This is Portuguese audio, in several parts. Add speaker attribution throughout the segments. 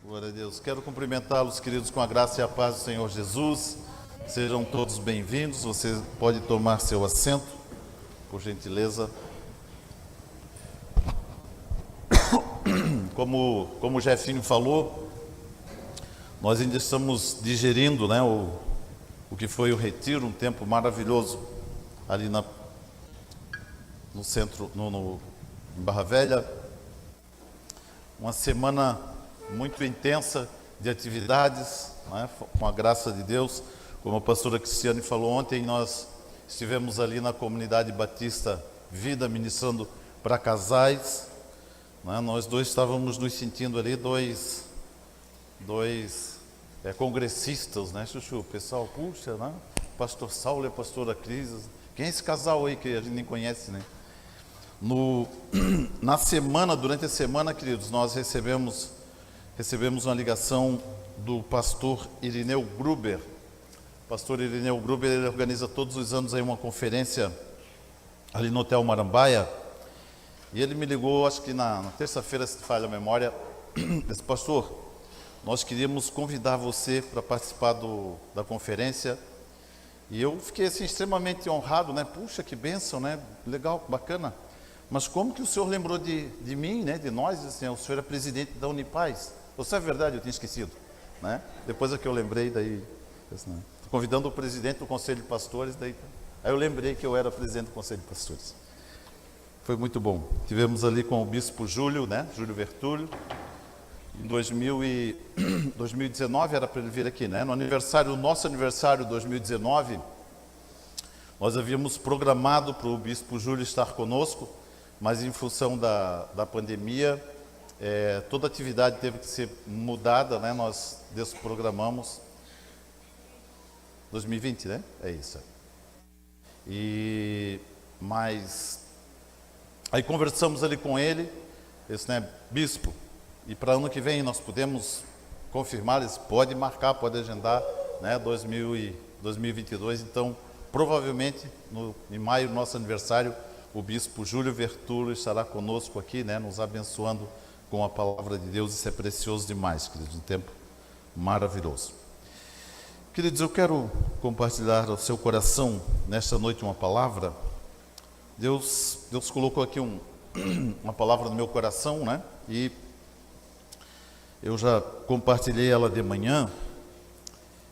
Speaker 1: Glória a Deus. Quero cumprimentá-los, queridos, com a graça e a paz do Senhor Jesus. Sejam todos bem-vindos. Você pode tomar seu assento, por gentileza. Como o Jefinho falou, nós ainda estamos digerindo, né, o que foi o retiro, um tempo maravilhoso ali no centro, em Barra Velha. Uma semana muito intensa de atividades, né, com a graça de Deus. Como a pastora Cristiane falou ontem, nós estivemos ali na comunidade Batista Vida, ministrando para casais. Né, nós dois estávamos nos sentindo ali, dois congressistas, né, Chuchu? O pessoal, puxa, né? Pastor Saulo e a pastora Cris. Quem é esse casal aí que a gente nem conhece, né? Durante a semana, queridos, nós recebemos uma ligação do pastor Irineu Gruber. O pastor Irineu Gruber, ele organiza todos os anos aí uma conferência ali no Hotel Marambaia. E ele me ligou, acho que na terça-feira, se falha a memória, disse: pastor, nós queríamos convidar você para participar da conferência. E eu fiquei assim extremamente honrado, né? Puxa, que bênção, né? Legal, bacana. Mas como que o senhor lembrou de mim, né? De nós? Assim, o senhor é presidente da Unipaz. Você é verdade, eu tinha esquecido, né? Depois é que eu lembrei, daí, né? Convidando o presidente do Conselho de Pastores, daí aí eu lembrei que eu era presidente do Conselho de Pastores. Foi muito bom. Tivemos ali com o bispo Júlio, né? Júlio Vertúlio. Em 2019 era para ele vir aqui, né? No nosso aniversário de 2019, nós havíamos programado para o bispo Júlio estar conosco, mas em função da pandemia, toda a atividade teve que ser mudada, né? Nós desprogramamos 2020, né? É isso. Mas aí conversamos ali com ele, disse, né, bispo, e para ano que vem nós podemos confirmar, ele pode marcar, pode agendar, né, 2022, então provavelmente em maio, nosso aniversário, o bispo Júlio Vertúlio estará conosco aqui, né, nos abençoando com a palavra de Deus. Isso é precioso demais, queridos, um tempo maravilhoso. Queridos, eu quero compartilhar ao seu coração nesta noite uma palavra. Deus colocou aqui uma palavra no meu coração, né? E eu já compartilhei ela de manhã.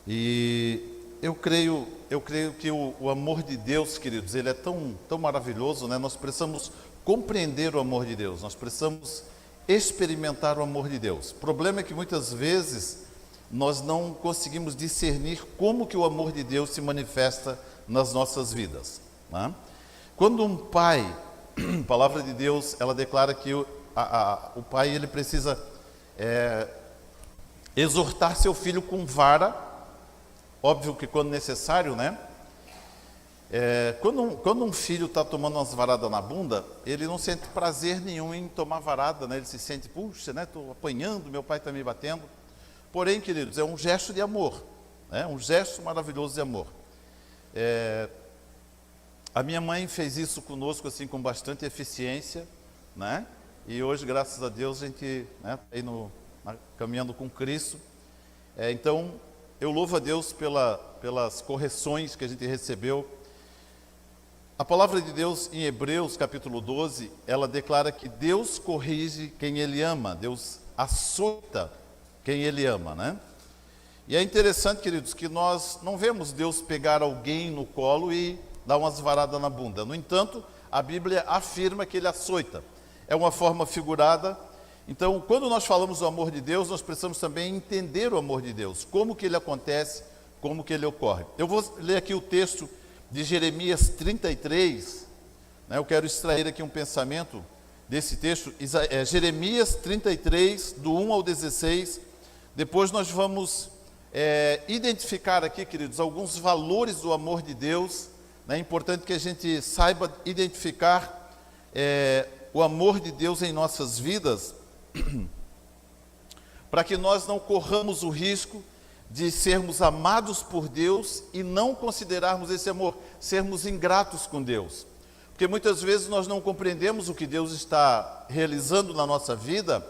Speaker 1: E eu creio que o amor de Deus, queridos, ele é tão maravilhoso, né? Nós precisamos compreender o amor de Deus, nós precisamos experimentar o amor de Deus. O problema é que muitas vezes nós não conseguimos discernir como que o amor de Deus se manifesta nas nossas vidas, né? Quando um pai, a palavra de Deus, ela declara que o pai, ele precisa exortar seu filho com vara, óbvio que quando necessário, né? Quando um filho está tomando umas varadas na bunda, ele não sente prazer nenhum em tomar varada, né? Ele se sente, puxa, né? Estou apanhando, meu pai está me batendo. Porém, queridos, é um gesto de amor, né? Um gesto maravilhoso de amor. A minha mãe fez isso conosco assim com bastante eficiência, né? E hoje, graças a Deus, a gente, né, tá aí caminhando com Cristo. Então, eu louvo a Deus pelas correções que a gente recebeu. A palavra de Deus em Hebreus capítulo 12, ela declara que Deus corrige quem Ele ama, Deus açoita quem Ele ama, né? E é interessante, queridos, que nós não vemos Deus pegar alguém no colo e dar umas varadas na bunda. No entanto, a Bíblia afirma que Ele açoita. É uma forma figurada. Então, quando nós falamos do amor de Deus, nós precisamos também entender o amor de Deus, como que ele acontece, como que ele ocorre. Eu vou ler aqui o texto de Jeremias 33, né? Eu quero extrair aqui um pensamento desse texto, Jeremias 33, do 1 ao 16. Depois nós vamos identificar aqui, queridos, alguns valores do amor de Deus. É importante que a gente saiba identificar o amor de Deus em nossas vidas, para que nós não corramos o risco de sermos amados por Deus e não considerarmos esse amor, sermos ingratos com Deus. Porque muitas vezes nós não compreendemos o que Deus está realizando na nossa vida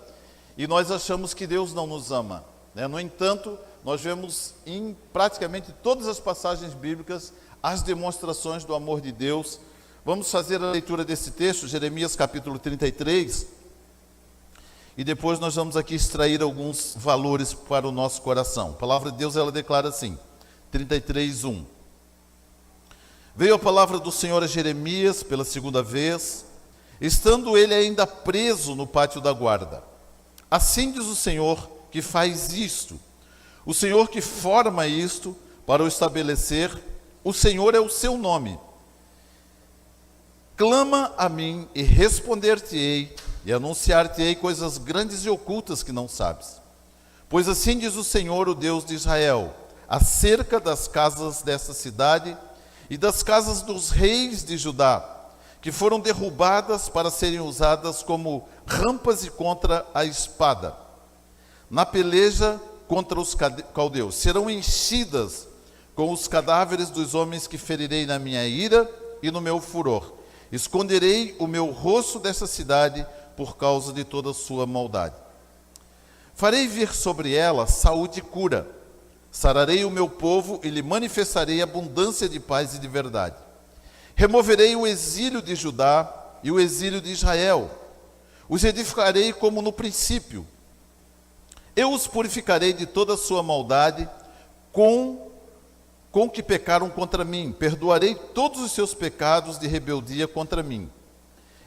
Speaker 1: e nós achamos que Deus não nos ama, né? No entanto, nós vemos em praticamente todas as passagens bíblicas as demonstrações do amor de Deus. Vamos fazer a leitura desse texto, Jeremias capítulo 33, e depois nós vamos aqui extrair alguns valores para o nosso coração. A palavra de Deus, ela declara assim, 33:1. Veio a palavra do Senhor a Jeremias pela segunda vez, estando ele ainda preso no pátio da guarda. Assim diz o Senhor que faz isto, o Senhor que forma isto para o estabelecer, o Senhor é o seu nome. Clama a mim e responder-te-ei, e anunciar-te-ei coisas grandes e ocultas que não sabes. Pois assim diz o Senhor, o Deus de Israel, acerca das casas desta cidade e das casas dos reis de Judá, que foram derrubadas para serem usadas como rampas e contra a espada, na peleja contra os caldeus. Serão enchidas com os cadáveres dos homens que ferirei na minha ira e no meu furor. Esconderei o meu rosto dessa cidade por causa de toda a sua maldade. Farei vir sobre ela saúde e cura. Sararei o meu povo e lhe manifestarei abundância de paz e de verdade. Removerei o exílio de Judá e o exílio de Israel. Os edificarei como no princípio. Eu os purificarei de toda a sua maldade com que pecaram contra mim. Perdoarei todos os seus pecados de rebeldia contra mim.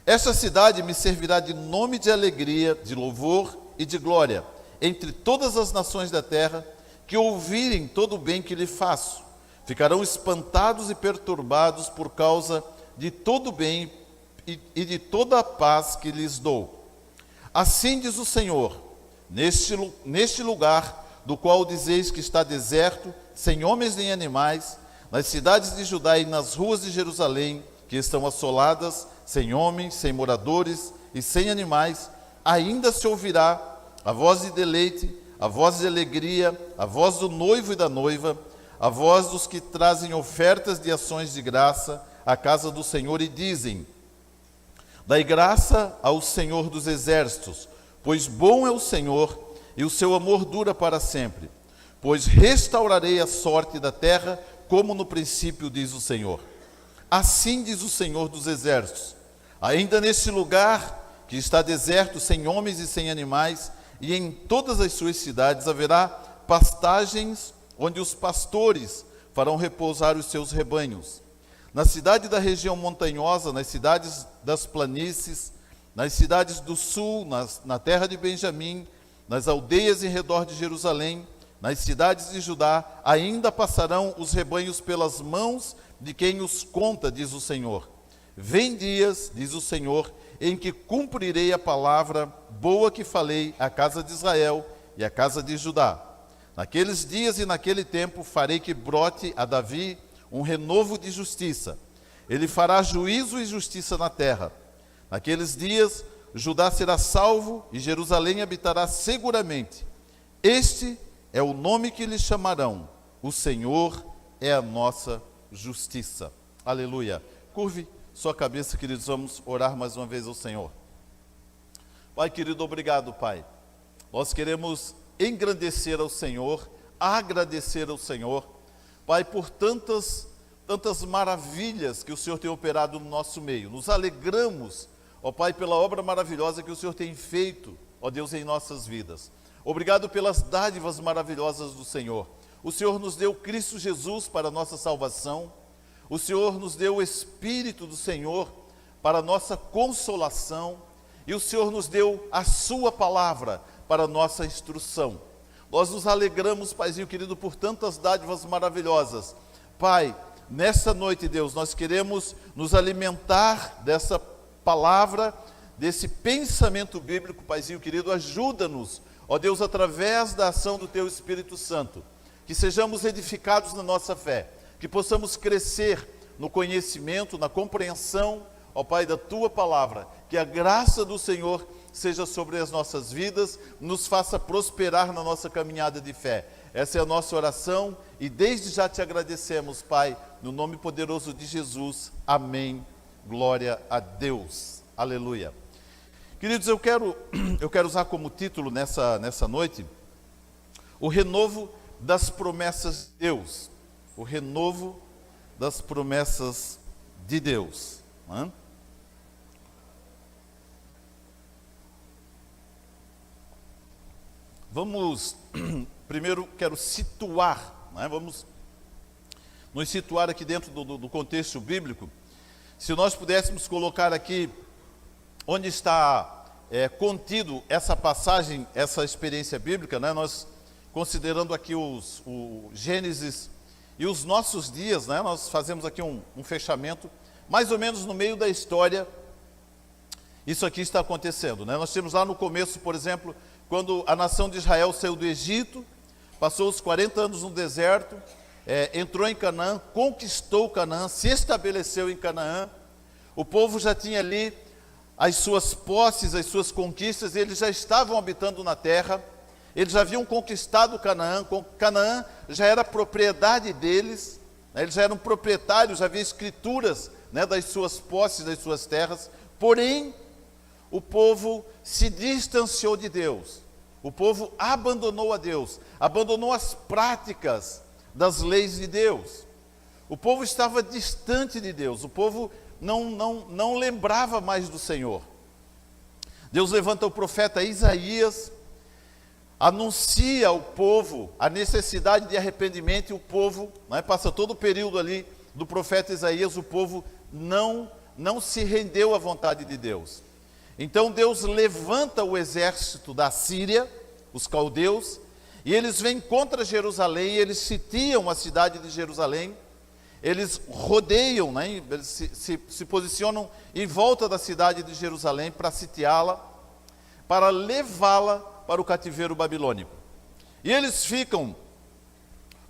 Speaker 1: Esta cidade me servirá de nome de alegria, de louvor e de glória entre todas as nações da terra que ouvirem todo o bem que lhe faço. Ficarão espantados e perturbados por causa de todo o bem e de toda a paz que lhes dou. Assim diz o Senhor, neste lugar do qual dizeis que está deserto, sem homens nem animais, nas cidades de Judá e nas ruas de Jerusalém, que estão assoladas, sem homens, sem moradores e sem animais, ainda se ouvirá a voz de deleite, a voz de alegria, a voz do noivo e da noiva, a voz dos que trazem ofertas de ações de graça à casa do Senhor e dizem: dai graça ao Senhor dos exércitos, pois bom é o Senhor e o seu amor dura para sempre. Pois restaurarei a sorte da terra, como no princípio, diz o Senhor. Assim diz o Senhor dos exércitos: ainda neste lugar que está deserto, sem homens e sem animais, e em todas as suas cidades haverá pastagens onde os pastores farão repousar os seus rebanhos. Na cidade da região montanhosa, nas cidades das planícies, nas cidades do sul, na terra de Benjamim, nas aldeias em redor de Jerusalém, nas cidades de Judá, ainda passarão os rebanhos pelas mãos de quem os conta, diz o Senhor. Vem dias, diz o Senhor, em que cumprirei a palavra boa que falei à casa de Israel e à casa de Judá. Naqueles dias e naquele tempo farei que brote a Davi um renovo de justiça. Ele fará juízo e justiça na terra. Naqueles dias Judá será salvo e Jerusalém habitará seguramente. Este é o nome que lhe chamarão: o Senhor é a nossa justiça. Aleluia. Curve sua cabeça, queridos, vamos orar mais uma vez ao Senhor. Pai querido, obrigado, Pai. Nós queremos engrandecer ao Senhor, agradecer ao Senhor, Pai, por tantas maravilhas que o Senhor tem operado no nosso meio. Nos alegramos, ó Pai, pela obra maravilhosa que o Senhor tem feito, ó Deus, em nossas vidas. Obrigado pelas dádivas maravilhosas do Senhor. O Senhor nos deu Cristo Jesus para a nossa salvação. O Senhor nos deu o Espírito do Senhor para a nossa consolação. E o Senhor nos deu a sua palavra para a nossa instrução. Nós nos alegramos, Paizinho querido, por tantas dádivas maravilhosas. Pai, nessa noite, Deus, nós queremos nos alimentar dessa palavra, desse pensamento bíblico. Paizinho querido, ajuda-nos, ó Deus, através da ação do Teu Espírito Santo, que sejamos edificados na nossa fé, que possamos crescer no conhecimento, na compreensão, ó Pai, da Tua palavra, que a graça do Senhor seja sobre as nossas vidas, nos faça prosperar na nossa caminhada de fé. Essa é a nossa oração e desde já te agradecemos, Pai, no nome poderoso de Jesus. Amém. Glória a Deus. Aleluia. Queridos, eu quero usar como título nessa noite o renovo das promessas de Deus. O renovo das promessas de Deus. Né? Vamos, primeiro quero situar, né? Vamos nos situar aqui dentro do contexto bíblico. Se nós pudéssemos colocar aqui onde está contido essa passagem, essa experiência bíblica, né? Nós considerando aqui o Gênesis e os nossos dias, né? Nós fazemos aqui um fechamento, mais ou menos no meio da história, isso aqui está acontecendo, né? Nós temos lá no começo, por exemplo, quando a nação de Israel saiu do Egito, passou os 40 anos no deserto, entrou em Canaã, conquistou Canaã, se estabeleceu em Canaã, o povo já tinha ali as suas posses, as suas conquistas, eles já estavam habitando na terra, eles já haviam conquistado Canaã, Canaã já era propriedade deles, né? Eles já eram proprietários, já havia escrituras, né, das suas posses, das suas terras, porém, o povo se distanciou de Deus, o povo abandonou a Deus, abandonou as práticas das leis de Deus, o povo estava distante de Deus, o povo não lembrava mais do Senhor. Deus levanta o profeta Isaías, anuncia ao povo a necessidade de arrependimento, e o povo, né, passa todo o período ali do profeta Isaías, o povo não se rendeu à vontade de Deus. Então Deus levanta o exército da Síria, os caldeus, e eles vêm contra Jerusalém, eles sitiam a cidade de Jerusalém, eles rodeiam, né, eles se posicionam em volta da cidade de Jerusalém para sitiá-la, para levá-la para o cativeiro babilônico. E eles ficam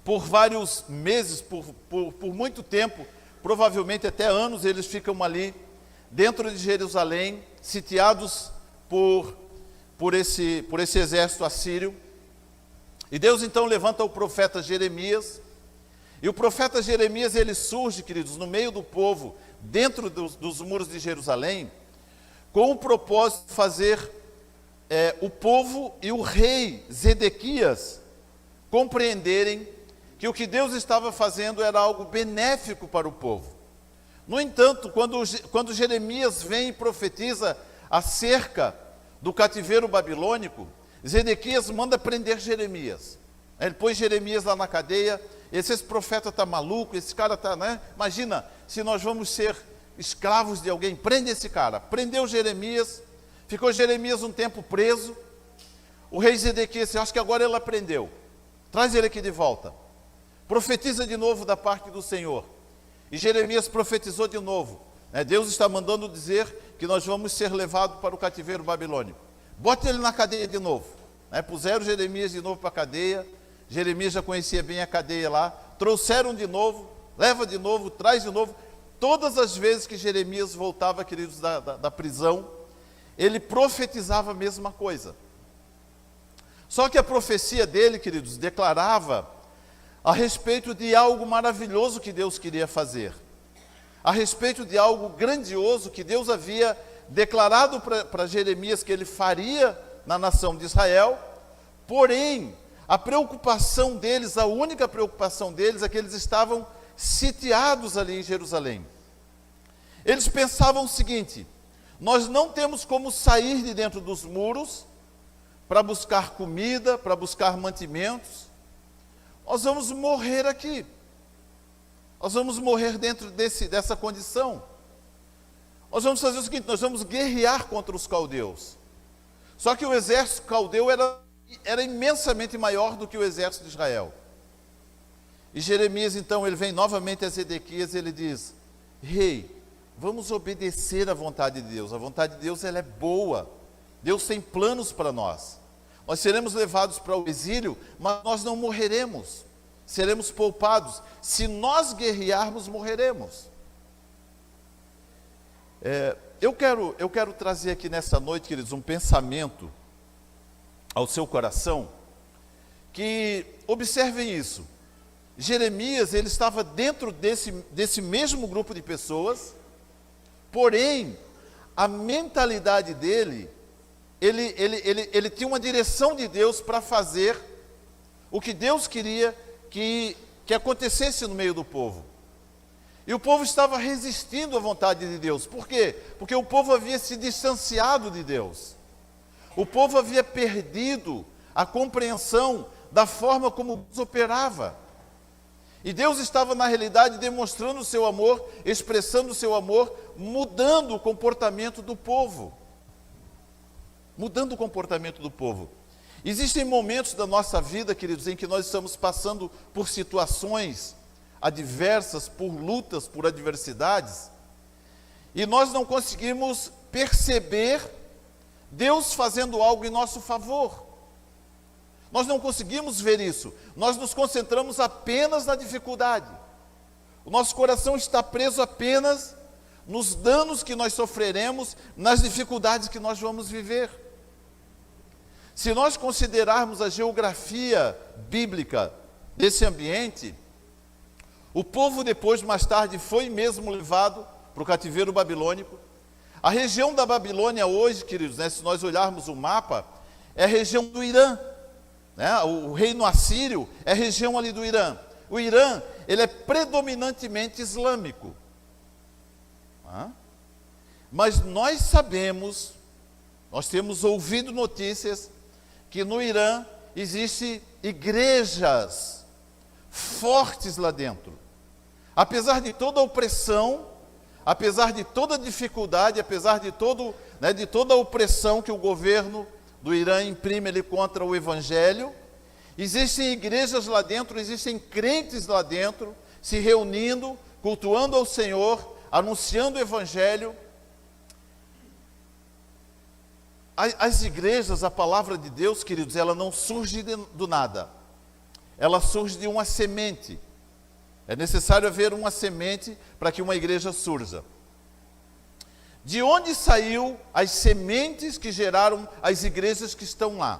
Speaker 1: por vários meses, por muito tempo, provavelmente até anos, eles ficam ali dentro de Jerusalém, sitiados por esse exército assírio. E Deus então levanta o profeta Jeremias, e o profeta Jeremias, ele surge, queridos, no meio do povo, dentro dos muros de Jerusalém, com o propósito de fazer o povo e o rei Zedequias compreenderem que o que Deus estava fazendo era algo benéfico para o povo. No entanto, quando Jeremias vem e profetiza acerca do cativeiro babilônico, Zedequias manda prender Jeremias. Ele põe Jeremias lá na cadeia. Esse profeta está maluco, esse cara está, né? Imagina, se nós vamos ser escravos de alguém, prende esse cara. Prendeu Jeremias, ficou Jeremias um tempo preso. O rei Zedequias disse, acho que agora ele aprendeu. Traz ele aqui de volta. Profetiza de novo da parte do Senhor. E Jeremias profetizou de novo. Deus está mandando dizer que nós vamos ser levados para o cativeiro babilônico. Bota ele na cadeia de novo. Puseram Jeremias de novo para a cadeia. Jeremias já conhecia bem a cadeia lá. Trouxeram de novo, leva de novo, traz de novo. Todas as vezes que Jeremias voltava, queridos, da prisão, ele profetizava a mesma coisa. Só que a profecia dele, queridos, declarava a respeito de algo maravilhoso que Deus queria fazer, a respeito de algo grandioso que Deus havia declarado para Jeremias que ele faria na nação de Israel. Porém, a preocupação deles, a única preocupação deles é que eles estavam sitiados ali em Jerusalém. Eles pensavam o seguinte: nós não temos como sair de dentro dos muros para buscar comida, para buscar mantimentos. Nós vamos morrer aqui. Nós vamos morrer dentro dessa condição. Nós vamos fazer o seguinte, nós vamos guerrear contra os caldeus. Só que o exército caldeu era imensamente maior do que o exército de Israel. E Jeremias, então, ele vem novamente a Zedequias e ele diz, rei, vamos obedecer à vontade de Deus. A vontade de Deus, ela é boa. Deus tem planos para nós. Nós seremos levados para o exílio, mas nós não morreremos. Seremos poupados. Se nós guerrearmos, morreremos. Eu quero trazer aqui nesta noite, queridos, um pensamento ao seu coração, que observem isso. Jeremias, ele estava dentro desse mesmo grupo de pessoas, porém, a mentalidade dele ele tinha uma direção de Deus para fazer o que Deus queria que acontecesse no meio do povo. E o povo estava resistindo à vontade de Deus. Por quê? Porque o povo havia se distanciado de Deus. O povo havia perdido a compreensão da forma como Deus operava. E Deus estava, na realidade, demonstrando o seu amor, expressando o seu amor, mudando o comportamento do povo. Mudando o comportamento do povo. Existem momentos da nossa vida, queridos, em que nós estamos passando por situações adversas, por lutas, por adversidades, e nós não conseguimos perceber Deus fazendo algo em nosso favor. Nós não conseguimos ver isso. Nós nos concentramos apenas na dificuldade. O nosso coração está preso apenas nos danos que nós sofreremos, nas dificuldades que nós vamos viver. Se nós considerarmos a geografia bíblica desse ambiente, o povo depois, mais tarde, foi mesmo levado para o cativeiro babilônico. A região da Babilônia hoje, queridos, se nós olharmos o mapa, é a região do Irã. O reino assírio é a região ali do Irã. O Irã, ele é predominantemente islâmico. Mas nós sabemos, nós temos ouvido notícias que no Irã existem igrejas fortes lá dentro. Apesar de toda a opressão, apesar de toda a dificuldade, apesar de toda a opressão que o governo do Irã imprime ali contra o Evangelho, existem igrejas lá dentro, existem crentes lá dentro, se reunindo, cultuando ao Senhor, anunciando o Evangelho. As igrejas, a palavra de Deus, queridos, ela não surge do nada. Ela surge de uma semente. É necessário haver uma semente para que uma igreja surja. De onde saiu as sementes que geraram as igrejas que estão lá?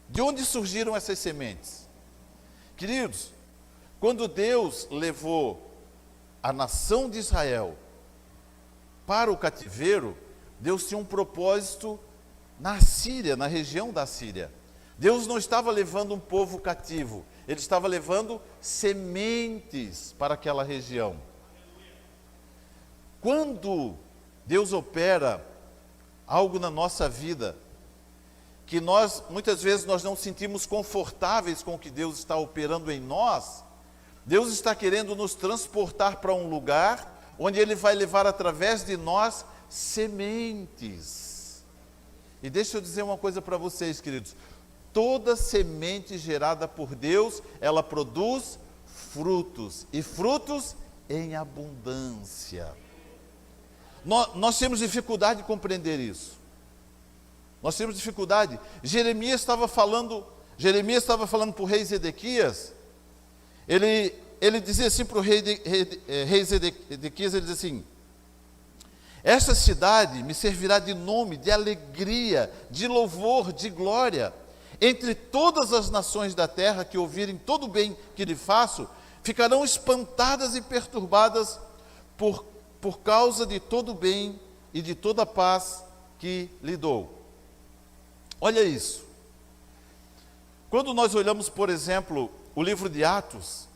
Speaker 1: De onde surgiram essas sementes? Queridos, quando Deus levou a nação de Israel para o cativeiro, Deus tinha um propósito na Síria, na região da Síria. Deus não estava levando um povo cativo, Ele estava levando sementes para aquela região. Quando Deus opera algo na nossa vida, que muitas vezes nós não sentimos confortáveis com o que Deus está operando em nós, Deus está querendo nos transportar para um lugar onde Ele vai levar através de nós sementes. E deixa eu dizer uma coisa para vocês, queridos. Toda semente gerada por Deus, ela produz frutos, e frutos em abundância. Nós temos dificuldade de compreender isso. Nós temos dificuldade. Jeremias estava falando para o rei Zedequias. Ele dizia assim para o rei Zedequias, ele diz assim: esta cidade me servirá de nome, de alegria, de louvor, de glória. Entre todas as nações da terra que ouvirem todo o bem que lhe faço, ficarão espantadas e perturbadas por causa de todo o bem e de toda a paz que lhe dou. Olha isso. Quando nós olhamos, por exemplo, o livro de Atos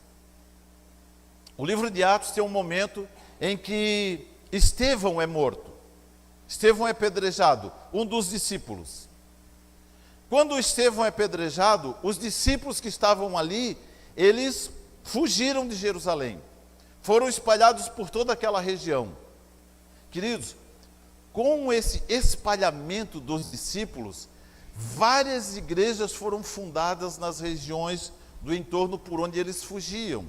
Speaker 1: tem um momento em que Estevão é morto. Estevão é apedrejado, um dos discípulos. Quando Estevão é apedrejado, os discípulos que estavam ali, eles fugiram de Jerusalém. Foram espalhados por toda aquela região. Queridos, com esse espalhamento dos discípulos, várias igrejas foram fundadas nas regiões do entorno por onde eles fugiam.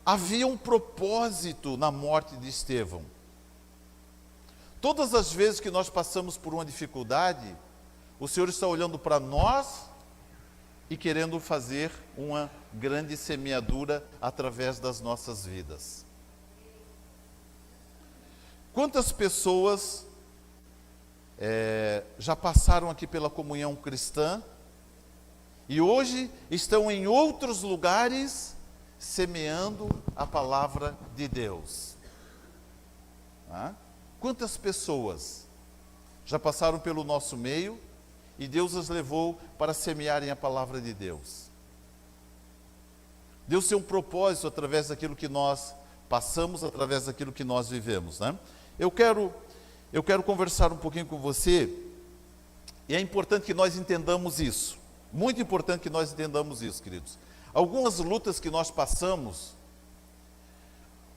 Speaker 1: Havia um propósito na morte de Estevão. Todas as vezes que nós passamos por uma dificuldade, o Senhor está olhando para nós e querendo fazer uma grande semeadura através das nossas vidas. Quantas pessoas já passaram aqui pela comunhão cristã e hoje estão em outros lugares semeando a palavra de Deus? Quantas pessoas? já passaram pelo nosso meio e Deus as levou para semearem a palavra de Deus. Deus tem um propósito através daquilo que nós passamos, através daquilo que nós vivemos, né? Eu quero conversar um pouquinho com você, e é importante que nós entendamos isso, muito importante que nós entendamos isso, queridos. Algumas lutas que nós passamos,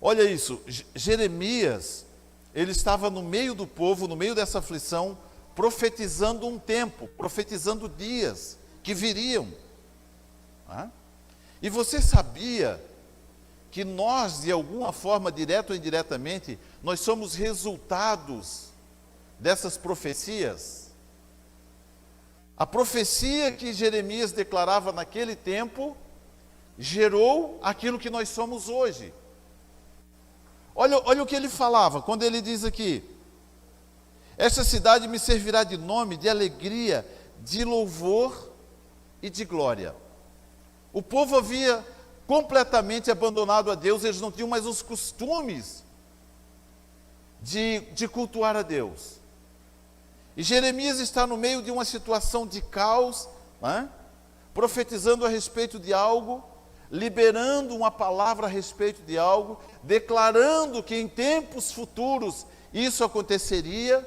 Speaker 1: olha isso, Jeremias, ele estava no meio do povo, no meio dessa aflição, profetizando um tempo, profetizando dias que viriam. Né? E você sabia que nós, de alguma forma, direta ou indiretamente, nós somos resultados dessas profecias? A profecia que Jeremias declarava naquele tempo gerou aquilo que nós somos hoje. Olha o que ele falava, quando ele diz aqui: esta cidade me servirá de nome, de alegria, de louvor e de glória. O povo havia completamente abandonado a Deus, eles não tinham mais os costumes de cultuar a Deus. E Jeremias está no meio de uma situação de caos, né? Profetizando a respeito de algo, liberando uma palavra a respeito de algo, declarando que em tempos futuros isso aconteceria,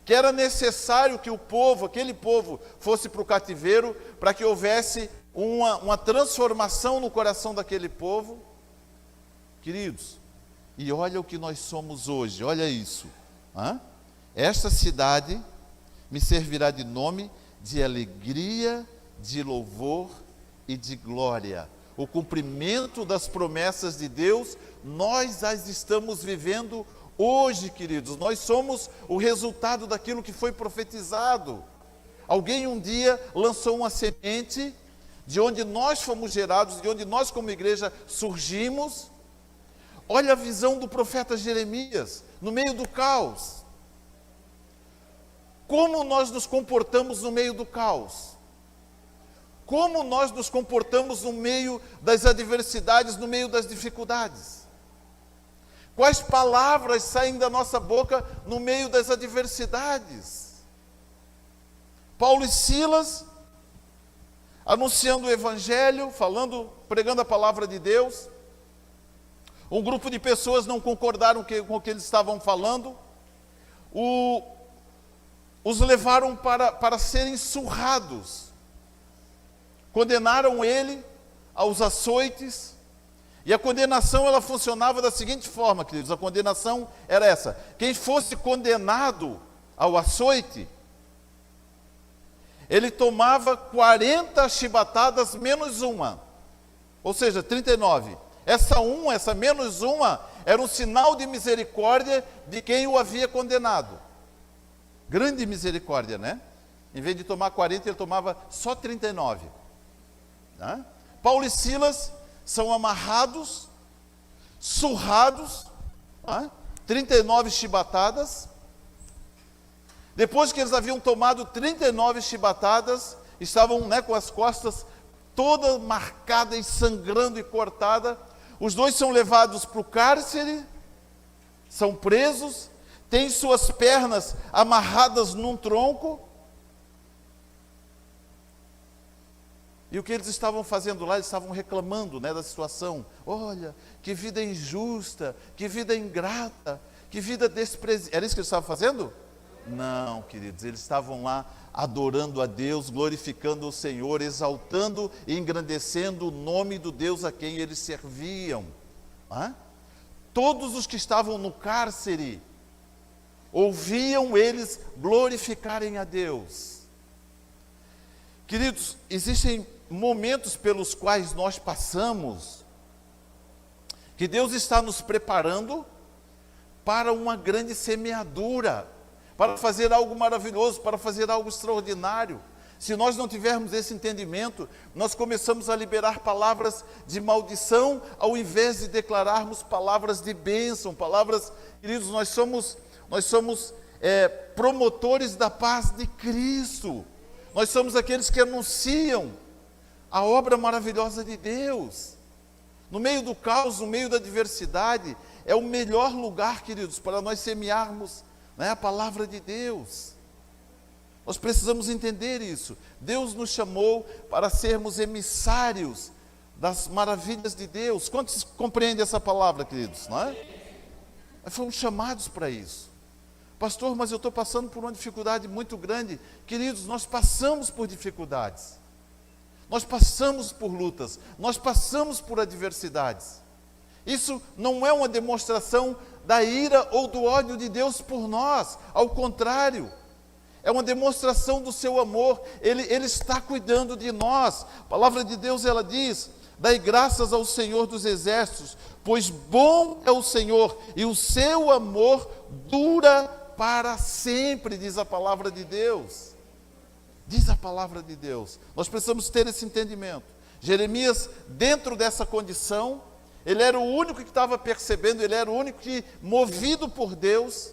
Speaker 1: que era necessário que o povo, aquele povo, fosse para o cativeiro, para que houvesse uma transformação no coração daquele povo. Queridos, e olha o que nós somos hoje, olha isso. Esta cidade me servirá de nome, de alegria, de louvor e de glória. O cumprimento das promessas de Deus, nós as estamos vivendo hoje, queridos. Nós somos o resultado daquilo que foi profetizado. Alguém um dia lançou uma semente de onde nós fomos gerados, de onde nós como igreja surgimos. Olha a visão do profeta Jeremias, no meio do caos. Como nós nos comportamos no meio do caos? Como nós nos comportamos no meio das adversidades, no meio das dificuldades? Quais palavras saem da nossa boca no meio das adversidades? Paulo e Silas, anunciando o Evangelho, pregando a palavra de Deus. Um grupo de pessoas não concordaram com o que eles estavam falando. Os levaram para serem surrados. Condenaram ele aos açoites. E a condenação, ela funcionava da seguinte forma, queridos. A condenação era essa: quem fosse condenado ao açoite, ele tomava 40 chibatadas menos uma, ou seja, 39. Essa menos uma, era um sinal de misericórdia de quem o havia condenado. Grande misericórdia, né? Em vez de tomar 40, ele tomava só 39. Né? Paulo e Silas são amarrados, surrados, 39 chibatadas. Depois que eles haviam tomado 39 chibatadas, estavam, com as costas toda marcada e sangrando e cortada. Os dois são levados para o cárcere, são presos, têm suas pernas amarradas num tronco. E o que eles estavam fazendo lá? Eles estavam reclamando, da situação. Olha, que vida injusta, que vida ingrata, que vida desprezível. Era isso que eles estavam fazendo? Não, queridos, eles estavam lá adorando a Deus, glorificando o Senhor, exaltando e engrandecendo o nome do Deus a quem eles serviam. Todos os que estavam no cárcere ouviam eles glorificarem a Deus. Queridos, existem momentos pelos quais nós passamos, que Deus está nos preparando para uma grande semeadura, para fazer algo maravilhoso, para fazer algo extraordinário. Se nós não tivermos esse entendimento, nós começamos a liberar palavras de maldição, ao invés de declararmos palavras de bênção, palavras, queridos, nós somos promotores da paz de Cristo. Nós somos aqueles que anunciam a obra maravilhosa de Deus. No meio do caos, no meio da adversidade, é o melhor lugar, queridos, para nós semearmos É a palavra de Deus. Nós precisamos entender isso. Deus nos chamou para sermos emissários das maravilhas de Deus. Quantos compreendem essa palavra, queridos? Não é? Fomos chamados para isso. Pastor, mas eu estou passando por uma dificuldade muito grande. Queridos, nós passamos por dificuldades. Nós passamos por lutas. Nós passamos por adversidades. Isso não é uma demonstração da ira ou do ódio de Deus por nós. Ao contrário, é uma demonstração do seu amor. Ele está cuidando de nós. A palavra de Deus, ela diz: dai graças ao Senhor dos exércitos, pois bom é o Senhor, e o seu amor dura para sempre, diz a palavra de Deus. Diz a palavra de Deus. Nós precisamos ter esse entendimento. Jeremias, dentro dessa condição, ele era o único que estava percebendo, ele era o único que, movido por Deus,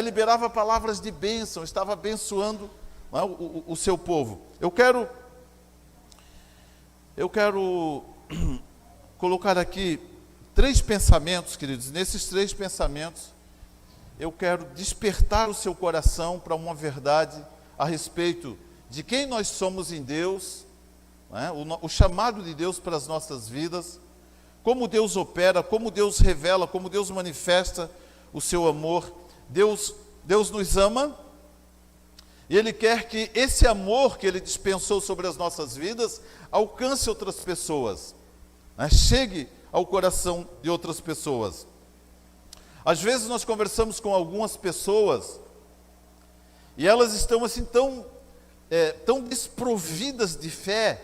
Speaker 1: liberava palavras de bênção, estava abençoando o seu povo. Eu quero colocar aqui 3 pensamentos, queridos. Nesses 3 pensamentos, eu quero despertar o seu coração para uma verdade a respeito de quem nós somos em Deus, o chamado de Deus para as nossas vidas, como Deus opera, como Deus revela, como Deus manifesta o seu amor. Deus nos ama, e Ele quer que esse amor que Ele dispensou sobre as nossas vidas alcance outras pessoas, chegue ao coração de outras pessoas. Às vezes nós conversamos com algumas pessoas e elas estão assim tão desprovidas de fé,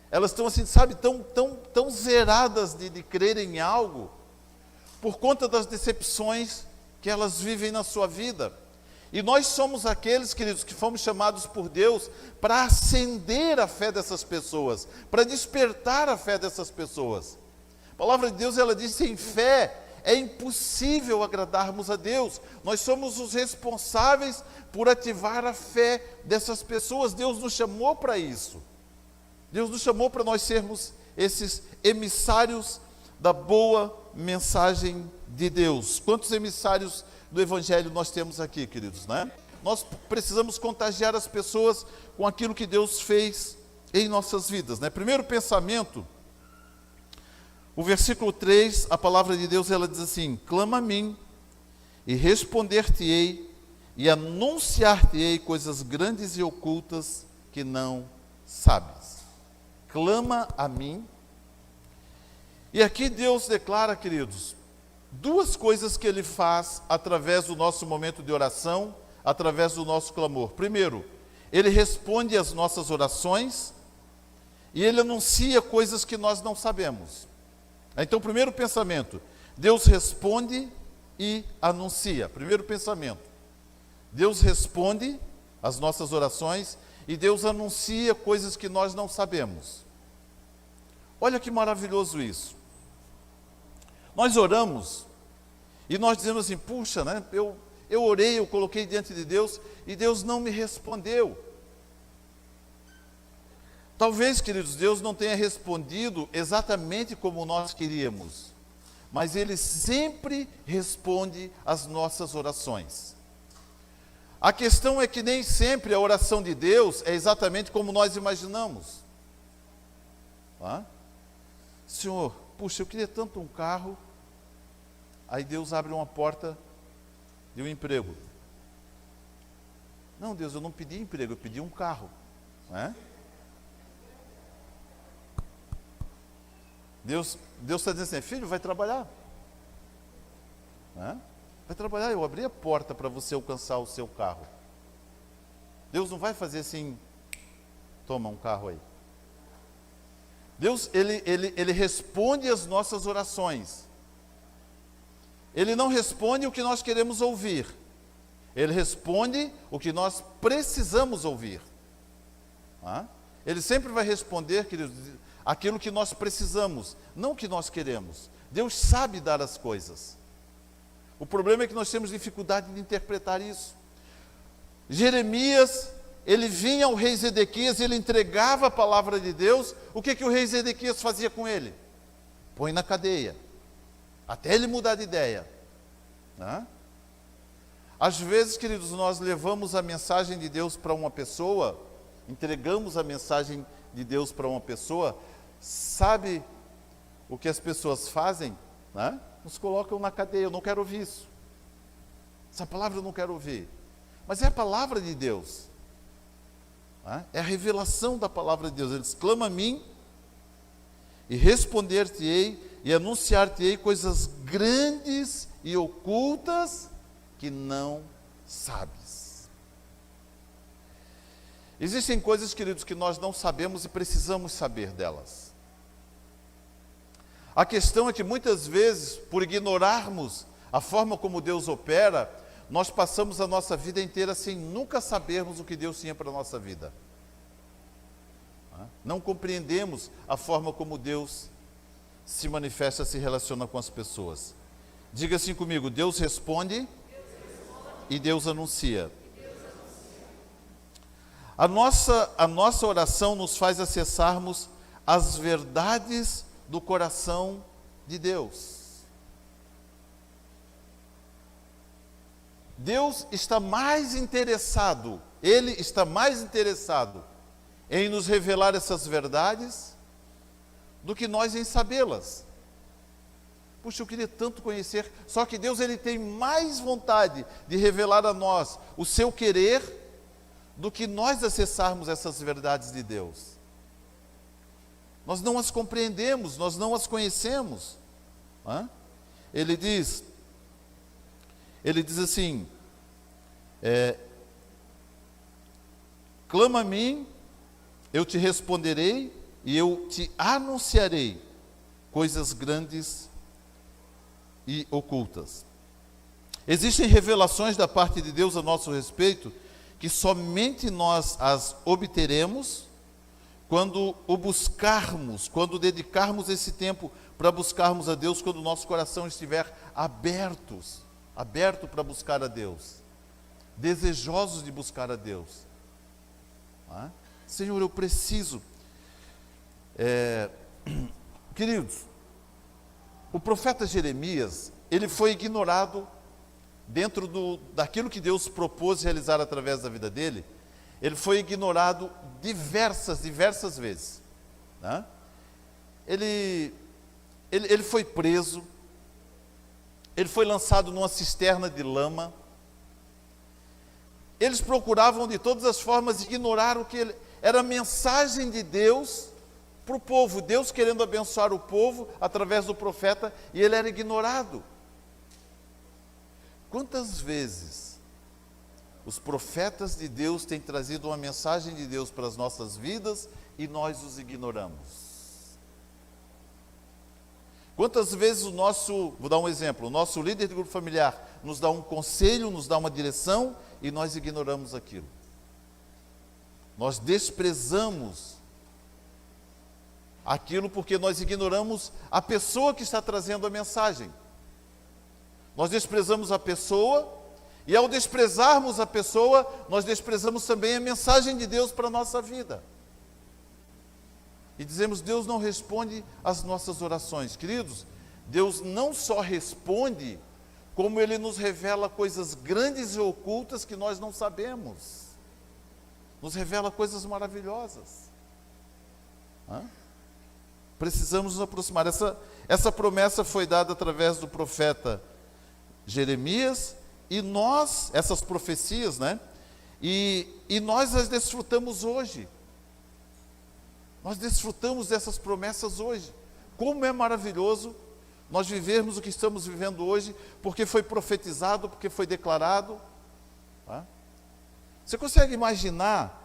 Speaker 1: elas estão assim, sabe, tão zeradas de crer em algo, por conta das decepções que elas vivem na sua vida. E nós somos aqueles, queridos, que fomos chamados por Deus para acender a fé dessas pessoas, para despertar a fé dessas pessoas. A palavra de Deus, ela diz: sem fé é impossível agradarmos a Deus. Nós somos os responsáveis por ativar a fé dessas pessoas. Deus nos chamou para isso. Deus nos chamou para nós sermos esses emissários da boa mensagem de Deus. Quantos emissários do Evangelho nós temos aqui, queridos, né? Nós precisamos contagiar as pessoas com aquilo que Deus fez em nossas vidas, né? Primeiro pensamento, o versículo 3, a palavra de Deus, ela diz assim: clama a mim, e responder-te-ei, e anunciar-te-ei coisas grandes e ocultas que não sabes. Clama a mim. E aqui Deus declara, queridos, 2 coisas que Ele faz através do nosso momento de oração, através do nosso clamor. Primeiro, Ele responde às nossas orações, e Ele anuncia coisas que nós não sabemos. Então, primeiro pensamento, Deus responde e anuncia. Primeiro pensamento, Deus responde às nossas orações e Deus anuncia coisas que nós não sabemos. Olha que maravilhoso isso. Nós oramos e nós dizemos assim: puxa, né? Eu orei, eu coloquei diante de Deus e Deus não me respondeu. Talvez, queridos, Deus não tenha respondido exatamente como nós queríamos, mas Ele sempre responde às nossas orações. A questão é que nem sempre a oração de Deus é exatamente como nós imaginamos. Senhor, puxa, eu queria tanto um carro. Aí Deus abre uma porta de um emprego. Não, Deus, eu não pedi emprego, eu pedi um carro. Deus está dizendo assim: filho, vai trabalhar. Vai trabalhar, eu abri a porta para você alcançar o seu carro. Deus não vai fazer assim: toma um carro aí. Deus, ele responde às nossas orações. Ele não responde o que nós queremos ouvir. Ele responde o que nós precisamos ouvir. Ele sempre vai responder, queridos, aquilo que nós precisamos, não o que nós queremos. Deus sabe dar as coisas. O problema é que nós temos dificuldade de interpretar isso. Jeremias, ele vinha ao rei Zedequias, ele entregava a palavra de Deus. O que o rei Zedequias fazia com ele? Põe na cadeia, até ele mudar de ideia. Às vezes, queridos, nós levamos a mensagem de Deus para uma pessoa, entregamos a mensagem de Deus para uma pessoa, sabe o que as pessoas fazem? Né? Nos colocam na cadeia. Eu não quero ouvir isso. Essa palavra eu não quero ouvir. Mas é a palavra de Deus. Né? É a revelação da palavra de Deus. Ele diz: clama a mim e responder-te-ei e anunciar-te-ei coisas grandes e ocultas que não sabes. Existem coisas, queridos, que nós não sabemos e precisamos saber delas. A questão é que muitas vezes, por ignorarmos a forma como Deus opera, nós passamos a nossa vida inteira sem nunca sabermos o que Deus tinha para a nossa vida. Não compreendemos a forma como Deus se manifesta, se relaciona com as pessoas. Diga assim comigo: Deus responde e Deus anuncia. A nossa oração nos faz acessarmos as verdades do coração de Deus. Deus está mais interessado, Ele está mais interessado em nos revelar essas verdades do que nós em sabê-las. Puxa, eu queria tanto conhecer, só que Deus, Ele tem mais vontade de revelar a nós o seu querer do que nós acessarmos essas verdades de Deus. Nós não as compreendemos, nós não as conhecemos. Ele diz assim, clama a mim, eu te responderei e eu te anunciarei coisas grandes e ocultas. Existem revelações da parte de Deus a nosso respeito que somente nós as obteremos quando o buscarmos, quando dedicarmos esse tempo para buscarmos a Deus, quando o nosso coração estiver aberto para buscar a Deus, desejosos de buscar a Deus. Senhor, eu preciso. Queridos, o profeta Jeremias, ele foi ignorado dentro daquilo que Deus propôs realizar através da vida dele. Ele foi ignorado diversas vezes. Ele foi preso, ele foi lançado numa cisterna de lama. Eles procuravam de todas as formas ignorar o que era a mensagem de Deus para o povo, Deus querendo abençoar o povo através do profeta, e ele era ignorado. Quantas vezes os profetas de Deus têm trazido uma mensagem de Deus para as nossas vidas e nós os ignoramos? Quantas vezes vou dar um exemplo, o nosso líder de grupo familiar nos dá um conselho, nos dá uma direção e nós ignoramos aquilo. Nós desprezamos aquilo porque nós ignoramos a pessoa que está trazendo a mensagem. Nós desprezamos a pessoa, e ao desprezarmos a pessoa, nós desprezamos também a mensagem de Deus para a nossa vida. E dizemos: Deus não responde às nossas orações. Queridos, Deus não só responde, como Ele nos revela coisas grandes e ocultas que nós não sabemos. Nos revela coisas maravilhosas. Precisamos nos aproximar. Essa promessa foi dada através do profeta Jeremias, e nós, essas profecias, e nós as desfrutamos hoje. Nós desfrutamos dessas promessas hoje. Como é maravilhoso nós vivermos o que estamos vivendo hoje, porque foi profetizado, porque foi declarado. Você consegue imaginar,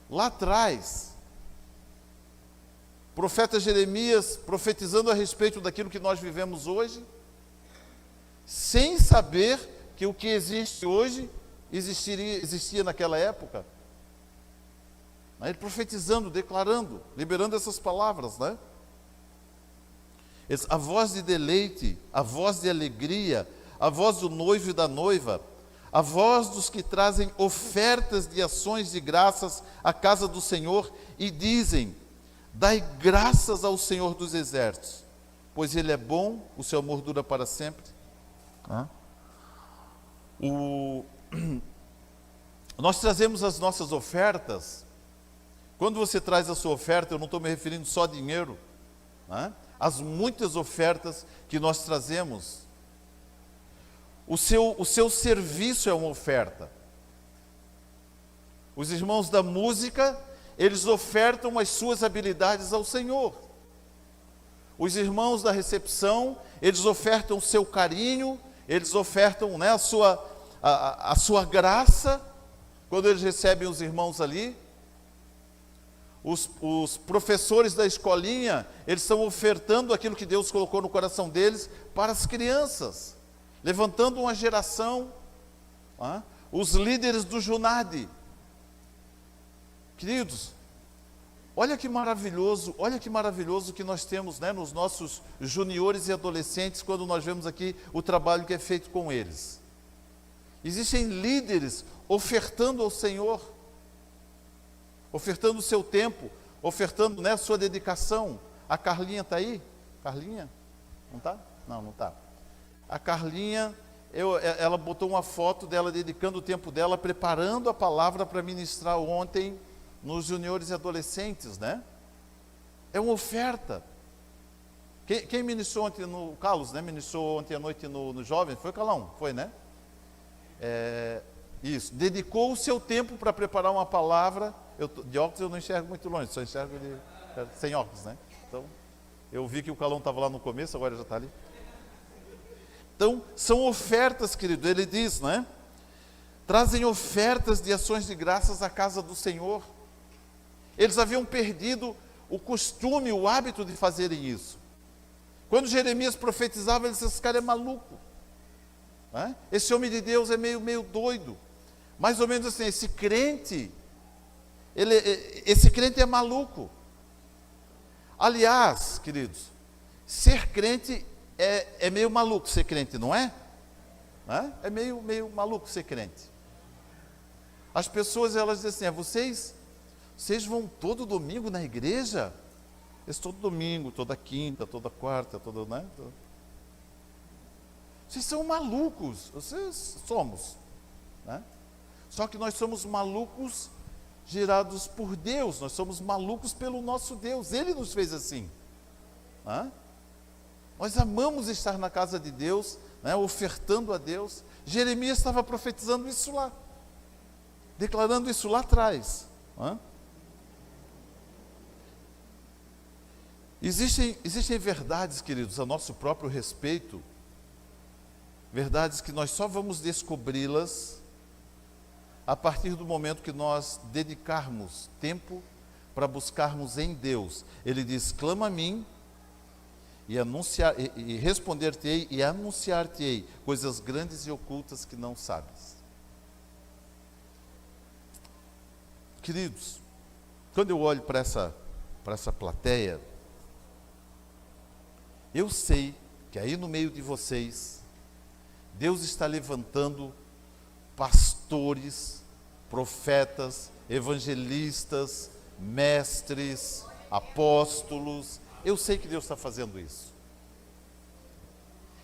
Speaker 1: lá atrás, o profeta Jeremias profetizando a respeito daquilo que nós vivemos hoje, sem saber que o que existe hoje existia naquela época? Ele profetizando, declarando, liberando essas palavras, A voz de deleite, a voz de alegria, a voz do noivo e da noiva, a voz dos que trazem ofertas de ações de graças à casa do Senhor e dizem: dai graças ao Senhor dos exércitos, pois Ele é bom, o seu amor dura para sempre. nós trazemos as nossas ofertas. Quando você traz a sua oferta, eu não estou me referindo só a dinheiro, né? As muitas ofertas que nós trazemos. O seu serviço é uma oferta. Os irmãos da música, eles ofertam as suas habilidades ao Senhor. Os irmãos da recepção, eles ofertam o seu carinho, eles ofertam, né, a sua graça, quando eles recebem os irmãos ali. Os professores da escolinha, eles estão ofertando aquilo que Deus colocou no coração deles para as crianças, levantando uma geração. Os líderes do Junad. Queridos, olha que maravilhoso que nós temos, né, nos nossos juniores e adolescentes, quando nós vemos aqui o trabalho que é feito com eles. Existem líderes ofertando ao Senhor, ofertando o seu tempo, ofertando, né, a sua dedicação. A Carlinha está aí? Carlinha? Não está? Não está. A Carlinha, ela botou uma foto dela dedicando o tempo dela, preparando a palavra para ministrar ontem nos juniores e adolescentes, né? É uma oferta. Quem ministrou ontem no Carlos, né? Ministrou ontem à noite no Jovem, foi o Calão? Foi, né? Isso, dedicou o seu tempo para preparar uma palavra. De óculos eu não enxergo muito longe, só enxergo sem óculos, né? Então, eu vi que o Calão estava lá no começo, agora já está ali. Então, são ofertas, querido, ele diz, né? Trazem ofertas de ações de graças à casa do Senhor. Eles haviam perdido o costume, o hábito de fazerem isso. Quando Jeremias profetizava, ele disse: esse cara é maluco, né? Esse homem de Deus é meio doido. Mais ou menos assim, esse crente é maluco. Aliás, queridos, ser crente é meio maluco ser crente, não é? É meio maluco ser crente. As pessoas, elas dizem assim: vocês vão todo domingo na igreja? Todo domingo, toda quinta, toda quarta, né? Vocês são malucos. Vocês somos, né? Só que nós somos malucos gerados por Deus. Nós somos malucos pelo nosso Deus. Ele nos fez assim, né? Nós amamos estar na casa de Deus, né, ofertando a Deus. Jeremias estava profetizando isso lá, declarando isso lá atrás, né? Existem verdades, queridos, a nosso próprio respeito, verdades que nós só vamos descobri-las a partir do momento que nós dedicarmos tempo para buscarmos em Deus. Ele diz: clama a mim e responder-te-ei e anunciar-te-ei coisas grandes e ocultas que não sabes. Queridos, quando eu olho para essa plateia, eu sei que aí no meio de vocês, Deus está levantando pastores, profetas, evangelistas, mestres, apóstolos. Eu sei que Deus está fazendo isso.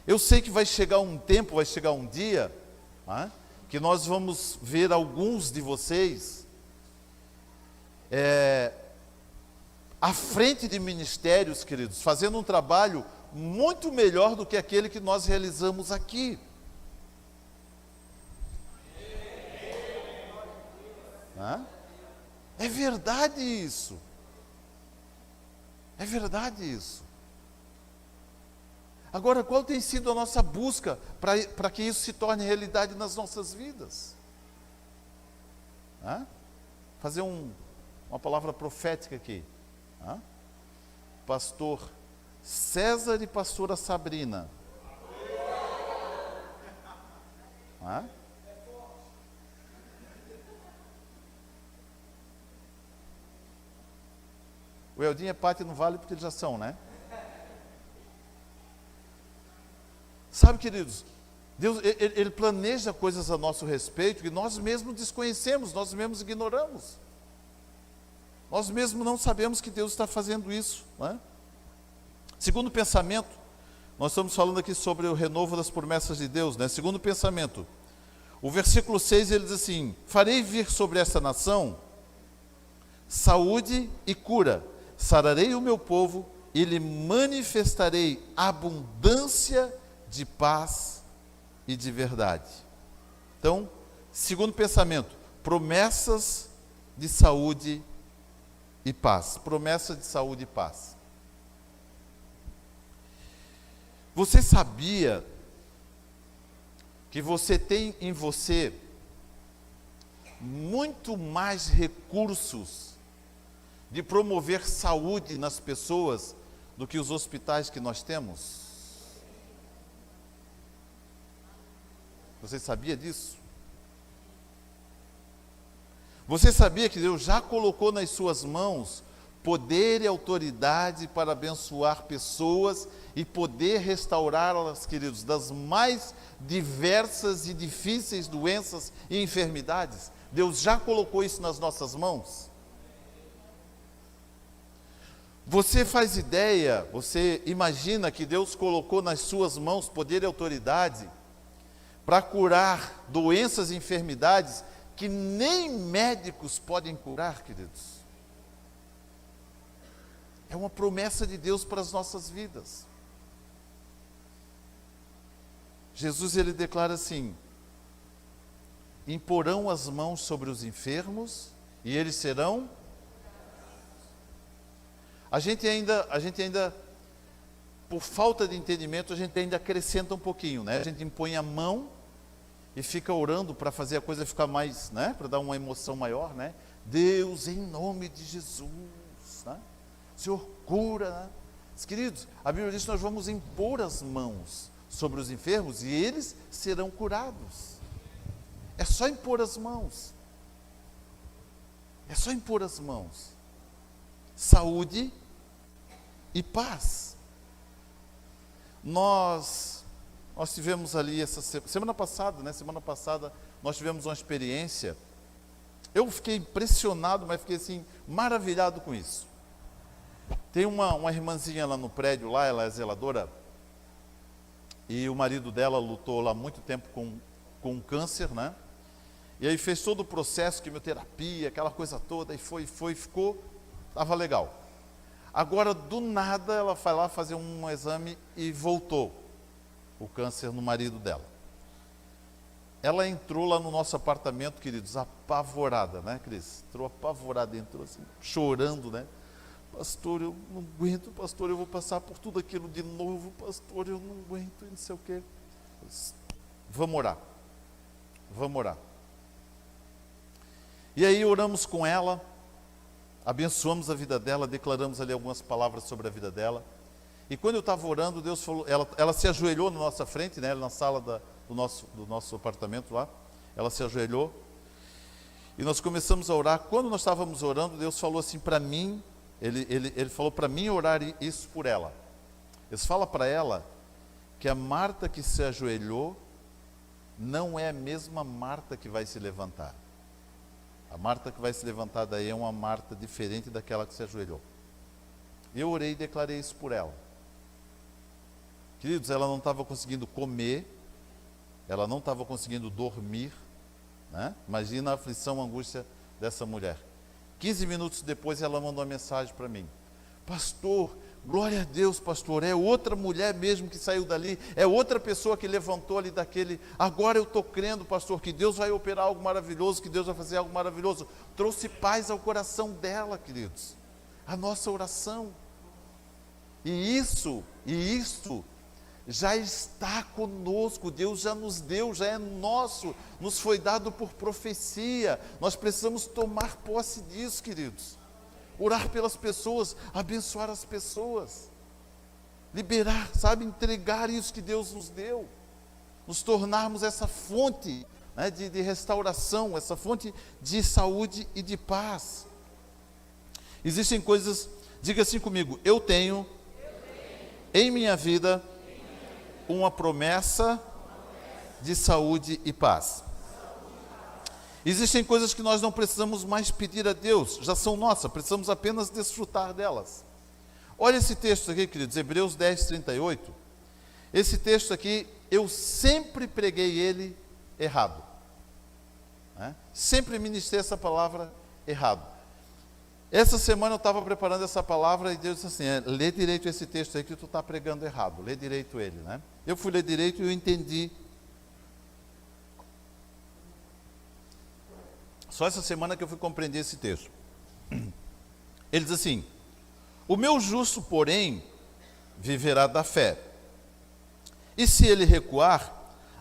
Speaker 1: Eu sei que vai chegar um tempo, vai chegar um dia, né, que nós vamos ver alguns de vocês à frente de ministérios, queridos, fazendo um trabalho muito melhor do que aquele que nós realizamos aqui. É verdade isso. É verdade isso. Agora, qual tem sido a nossa busca para que isso se torne realidade nas nossas vidas? Fazer uma palavra profética aqui. Pastor César e pastora Sabrina. O Eldinho e Pati não vale porque eles já são, né? Sabe, queridos, Deus, Ele planeja coisas a nosso respeito que nós mesmos desconhecemos, nós mesmos ignoramos. Nós mesmos não sabemos que Deus está fazendo isso, né? Segundo pensamento, nós estamos falando aqui sobre o renovo das promessas de Deus, né? Segundo pensamento, O versículo 6 ele diz assim: farei vir sobre essa nação saúde e cura, sararei o meu povo e lhe manifestarei abundância de paz e de verdade. Então, segundo pensamento, promessas de saúde e paz. Promessa de saúde e paz. Você sabia que você tem em você muito mais recursos de promover saúde nas pessoas do que os hospitais que nós temos? Você sabia disso? Você sabia que Deus já colocou nas suas mãos poder e autoridade para abençoar pessoas e poder restaurá-las, queridos, das mais diversas e difíceis doenças e enfermidades? Deus já colocou isso nas nossas mãos? Você faz ideia, você imagina que Deus colocou nas suas mãos poder e autoridade para curar doenças e enfermidades que nem médicos podem curar, queridos? É uma promessa de Deus para as nossas vidas. Jesus ele declara assim: imporão as mãos sobre os enfermos e eles serão. A gente ainda, por falta de entendimento, a gente ainda acrescenta um pouquinho, né? A gente impõe a mão e fica orando para fazer a coisa ficar mais, né? Para dar uma emoção maior, né? Deus, em nome de Jesus, né? Senhor, cura, né? Queridos, a Bíblia diz que nós vamos impor as mãos sobre os enfermos e eles serão curados. É só impor as mãos. É só impor as mãos. Saúde e paz. Nós tivemos ali essa semana passada, né? Semana passada nós tivemos uma experiência. Eu fiquei impressionado, mas fiquei assim maravilhado com isso. Tem uma irmãzinha lá no prédio, lá, ela é zeladora, e o marido dela lutou lá muito tempo com câncer, né? E aí fez todo o processo, quimioterapia, aquela coisa toda, e ficou, estava legal. Agora, do nada, ela foi lá fazer um exame e voltou o câncer no marido dela. Ela entrou lá no nosso apartamento, queridos, apavorada, né, Cris? Entrou apavorada, entrou assim, chorando, né? Pastor, eu não aguento, pastor, eu vou passar por tudo aquilo de novo, pastor, eu não aguento, não sei o quê. Vamos orar. Vamos orar. E aí oramos com ela, abençoamos a vida dela, declaramos ali algumas palavras sobre a vida dela. E quando eu estava orando, Deus falou, ela se ajoelhou na nossa frente, né, na sala do nosso apartamento lá, ela se ajoelhou, e nós começamos a orar. Quando nós estávamos orando, Deus falou assim para mim, Ele falou para mim orar isso por ela. Deus fala para ela que a Marta que se ajoelhou não é a mesma Marta que vai se levantar. A Marta que vai se levantar daí é uma Marta diferente daquela que se ajoelhou. Eu orei e declarei isso por ela. Queridos, ela não estava conseguindo comer, ela não estava conseguindo dormir, né? Imagina a aflição, a angústia dessa mulher. 15 minutos depois ela mandou uma mensagem para mim: pastor, glória a Deus, pastor, é outra mulher mesmo que saiu dali, é outra pessoa que levantou ali daquele, agora eu estou crendo, pastor, que Deus vai operar algo maravilhoso, que Deus vai fazer algo maravilhoso. Trouxe paz ao coração dela, queridos, a nossa oração. E isso já está conosco, Deus já nos deu, já é nosso, nos foi dado por profecia. Nós precisamos tomar posse disso, queridos. Orar pelas pessoas, abençoar as pessoas, liberar, sabe, entregar isso que Deus nos deu, nos tornarmos essa fonte, né, de restauração, essa fonte de saúde e de paz. Existem coisas, diga assim comigo: eu tenho em minha vida uma promessa de saúde e paz. Existem coisas que nós não precisamos mais pedir a Deus, já são nossas, precisamos apenas desfrutar delas. Olha esse texto aqui, queridos, Hebreus 10, 38. Esse texto aqui, eu sempre preguei ele errado. né? Sempre ministrei essa palavra errado. Essa semana eu estava preparando essa palavra e Deus disse assim, lê direito esse texto aí que tu está pregando errado, lê direito ele, né? Eu fui ler direito e eu entendi. Só essa semana que eu fui compreender esse texto. Ele diz assim, o meu justo, porém, viverá da fé. E se ele recuar,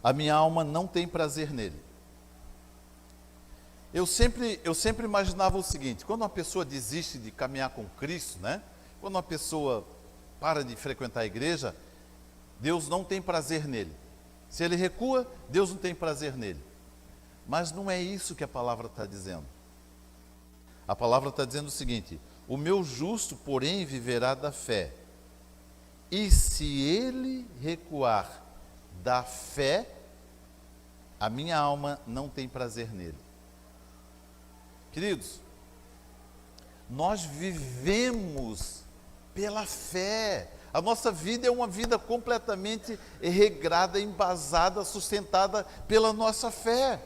Speaker 1: a minha alma não tem prazer nele. Eu sempre imaginava o seguinte, quando uma pessoa desiste de caminhar com Cristo, né? Quando uma pessoa para de frequentar a igreja, Deus não tem prazer nele. Se ele recua, Deus não tem prazer nele. Mas não é isso que a palavra está dizendo. A palavra está dizendo o seguinte, o meu justo, porém, viverá da fé. E se ele recuar da fé, a minha alma não tem prazer nele. Queridos, nós vivemos pela fé. A nossa vida é uma vida completamente regrada, embasada, sustentada pela nossa fé.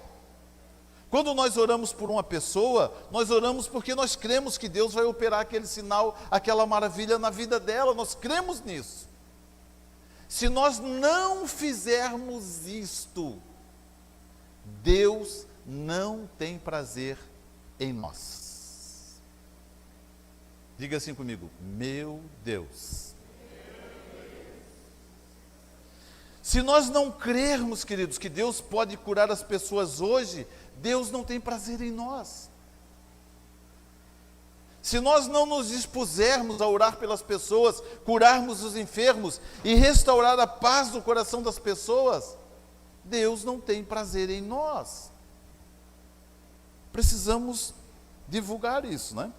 Speaker 1: Quando nós oramos por uma pessoa, nós oramos porque nós cremos que Deus vai operar aquele sinal, aquela maravilha na vida dela, nós cremos nisso. Se nós não fizermos isto, Deus não tem prazer em nós. Diga assim comigo, meu Deus. Se nós não crermos, queridos, que Deus pode curar as pessoas hoje, Deus não tem prazer em nós. Se nós não nos dispusermos a orar pelas pessoas, curarmos os enfermos e restaurar a paz do coração das pessoas, Deus não tem prazer em nós. Precisamos divulgar isso, né?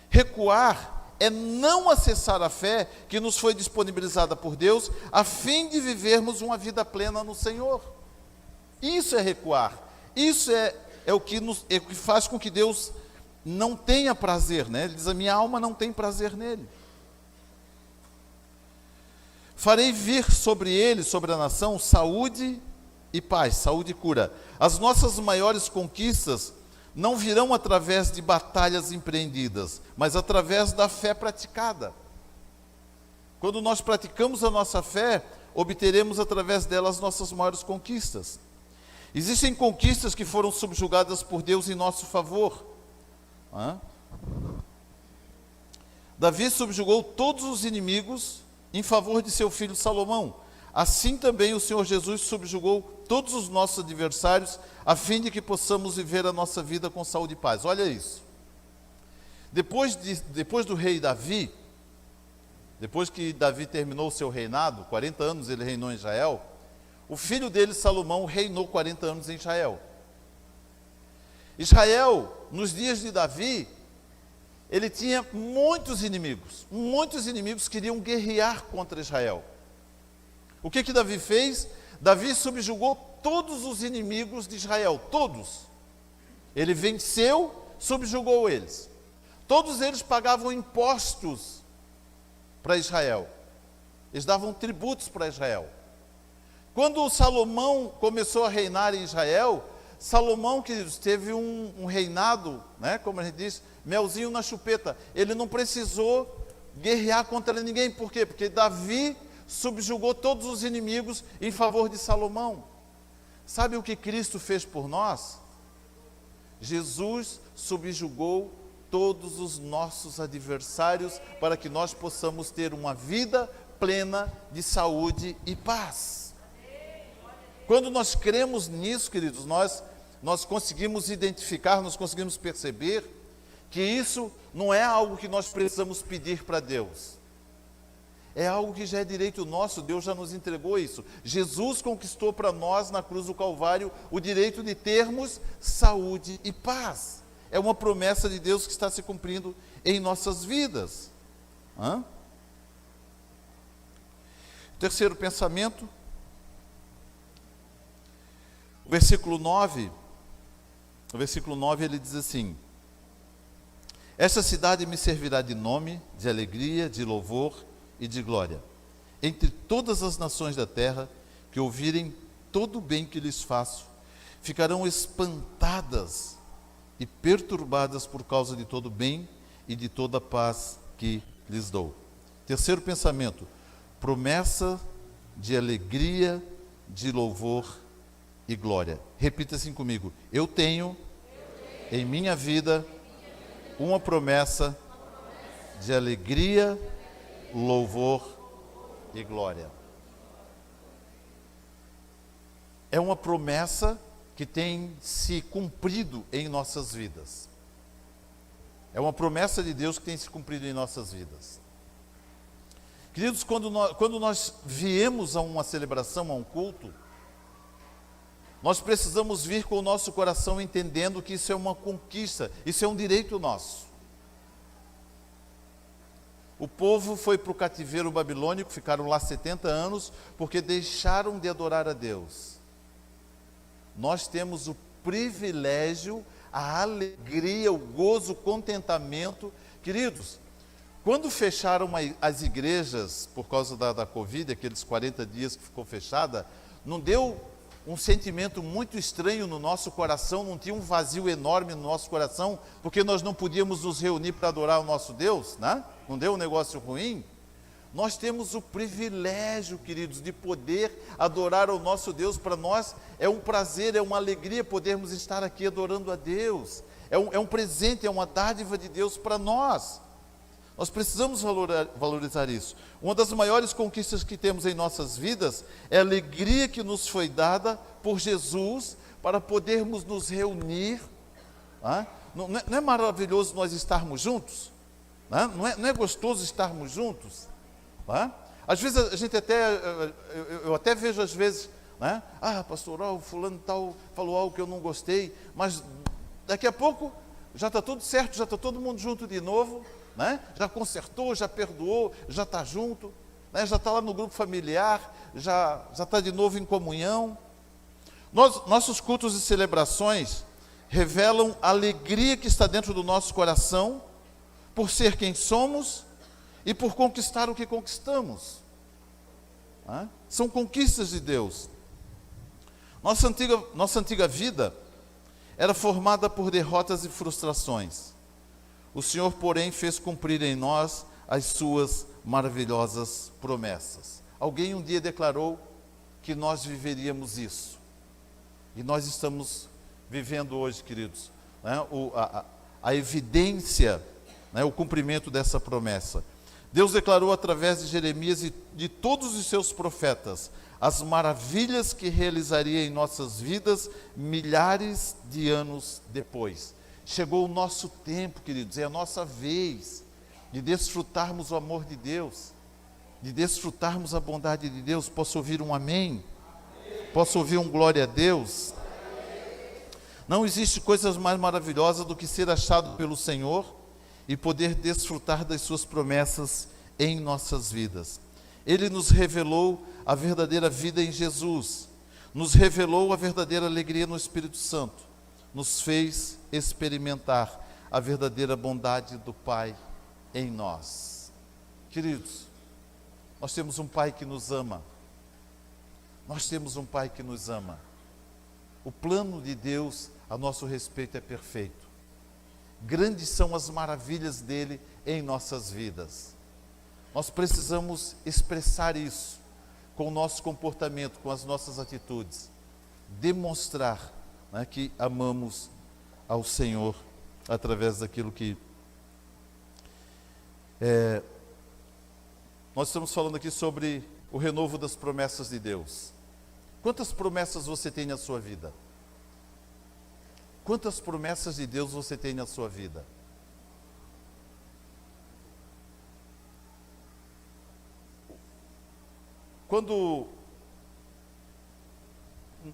Speaker 1: Recuar é não acessar a fé que nos foi disponibilizada por Deus, a fim de vivermos uma vida plena no Senhor. Isso é recuar. Isso é o que faz com que Deus não tenha prazer, né? Ele diz, a minha alma não tem prazer nele. Farei vir sobre ele, sobre a nação, saúde e paz, saúde e cura. As nossas maiores conquistas não virão através de batalhas empreendidas, mas através da fé praticada. Quando nós praticamos a nossa fé, obteremos através dela as nossas maiores conquistas. Existem conquistas que foram subjugadas por Deus em nosso favor. Davi subjugou todos os inimigos em favor de seu filho Salomão. Assim também o Senhor Jesus subjugou todos os nossos adversários, a fim de que possamos viver a nossa vida com saúde e paz. Olha isso. Depois do rei Davi, depois que Davi terminou o seu reinado, 40 anos ele reinou em Israel, o filho dele, Salomão, reinou 40 anos em Israel. Israel, nos dias de Davi, ele tinha muitos inimigos queriam guerrear contra Israel. O que Davi fez? Davi subjugou todos os inimigos de Israel, todos. Ele venceu, subjugou eles. Todos eles pagavam impostos para Israel. Eles davam tributos para Israel. Quando Salomão começou a reinar em Israel, Salomão, queridos, teve um reinado, né, como a gente diz, melzinho na chupeta. Ele não precisou guerrear contra ninguém. Por quê? Porque Davi subjugou todos os inimigos em favor de Salomão. Sabe o que Cristo fez por nós? Jesus subjugou todos os nossos adversários para que nós possamos ter uma vida plena de saúde e paz. Quando nós cremos nisso, queridos, nós conseguimos identificar, nós conseguimos perceber que isso não é algo que nós precisamos pedir para Deus. É algo que já é direito nosso, Deus já nos entregou isso. Jesus conquistou para nós na cruz do Calvário o direito de termos saúde e paz. É uma promessa de Deus que está se cumprindo em nossas vidas. Terceiro pensamento, o versículo 9 ele diz assim: esta cidade me servirá de nome, de alegria, de louvor e de glória, entre todas as nações da terra que ouvirem todo o bem que lhes faço, ficarão espantadas e perturbadas por causa de todo o bem e de toda a paz que lhes dou. Terceiro pensamento, promessa de alegria, de louvor e glória. Repita assim comigo: eu tenho em minha vida uma promessa de alegria, louvor e glória. É uma promessa que tem se cumprido em nossas vidas. É uma promessa de Deus que tem se cumprido em nossas vidas. Queridos, quando nós viemos a uma celebração, a um culto, nós precisamos vir com o nosso coração entendendo que isso é uma conquista, isso é um direito nosso. O povo foi para o cativeiro babilônico, ficaram lá 70 anos, porque deixaram de adorar a Deus. Nós temos o privilégio, a alegria, o gozo, o contentamento. Queridos, quando fecharam as igrejas por causa da Covid, aqueles 40 dias que ficou fechada, não deu um sentimento muito estranho no nosso coração, não tinha um vazio enorme no nosso coração, porque nós não podíamos nos reunir para adorar o nosso Deus, né? Não deu um negócio ruim? Nós temos o privilégio, queridos, de poder adorar ao nosso Deus. Para nós é um prazer, é uma alegria podermos estar aqui adorando a Deus. É um presente, é uma dádiva de Deus para nós. Nós precisamos valorizar isso. Uma das maiores conquistas que temos em nossas vidas é a alegria que nos foi dada por Jesus para podermos nos reunir. Não é maravilhoso nós estarmos juntos? Não é gostoso estarmos juntos? Às vezes a gente eu até vejo às vezes, pastor, o fulano tal falou algo que eu não gostei, mas daqui a pouco já está tudo certo, já está todo mundo junto de novo, já consertou, já perdoou, já está junto, já está lá no grupo familiar, já está de novo em comunhão. Nossos cultos e celebrações revelam a alegria que está dentro do nosso coração por ser quem somos e por conquistar o que conquistamos. São conquistas de Deus. Nossa antiga vida era formada por derrotas e frustrações. O Senhor, porém, fez cumprir em nós as suas maravilhosas promessas. Alguém um dia declarou que nós viveríamos isso. E nós estamos vivendo hoje, queridos, a evidência, o cumprimento dessa promessa. Deus declarou através de Jeremias e de todos os seus profetas as maravilhas que realizaria em nossas vidas milhares de anos depois. Chegou o nosso tempo, queridos, é a nossa vez de desfrutarmos o amor de Deus, de desfrutarmos a bondade de Deus. Posso ouvir um amém? Posso ouvir um glória a Deus? Não existe coisa mais maravilhosa do que ser achado pelo Senhor e poder desfrutar das suas promessas em nossas vidas. Ele nos revelou a verdadeira vida em Jesus, nos revelou a verdadeira alegria no Espírito Santo, nos fez experimentar a verdadeira bondade do Pai em nós. Queridos, nós temos um Pai que nos ama. Nós temos um Pai que nos ama. O plano de Deus a nosso respeito é perfeito. Grandes são as maravilhas dele em nossas vidas. Nós precisamos expressar isso com o nosso comportamento, com as nossas atitudes. Demonstrar que amamos ao Senhor através daquilo que... Nós estamos falando aqui sobre o renovo das promessas de Deus. Quantas promessas você tem na sua vida? Quantas promessas de Deus você tem na sua vida? Quando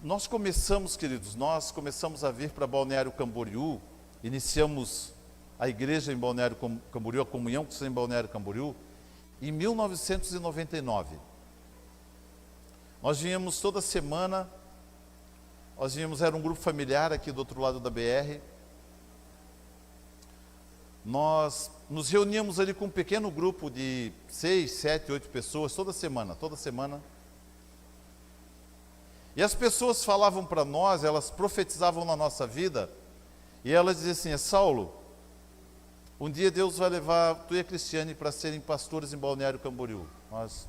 Speaker 1: nós começamos, queridos, nós começamos a vir para Balneário Camboriú, iniciamos a igreja em Balneário Camboriú, a comunhão que está em Balneário Camboriú, em 1999. Nós vínhamos toda semana, era um grupo familiar aqui do outro lado da BR. Nós nos reuníamos ali com um pequeno grupo de 6, 7, 8 pessoas, toda semana. E as pessoas falavam para nós, elas profetizavam na nossa vida, e elas diziam assim: Saulo, um dia Deus vai levar tu e a Cristiane para serem pastores em Balneário Camboriú. Nós,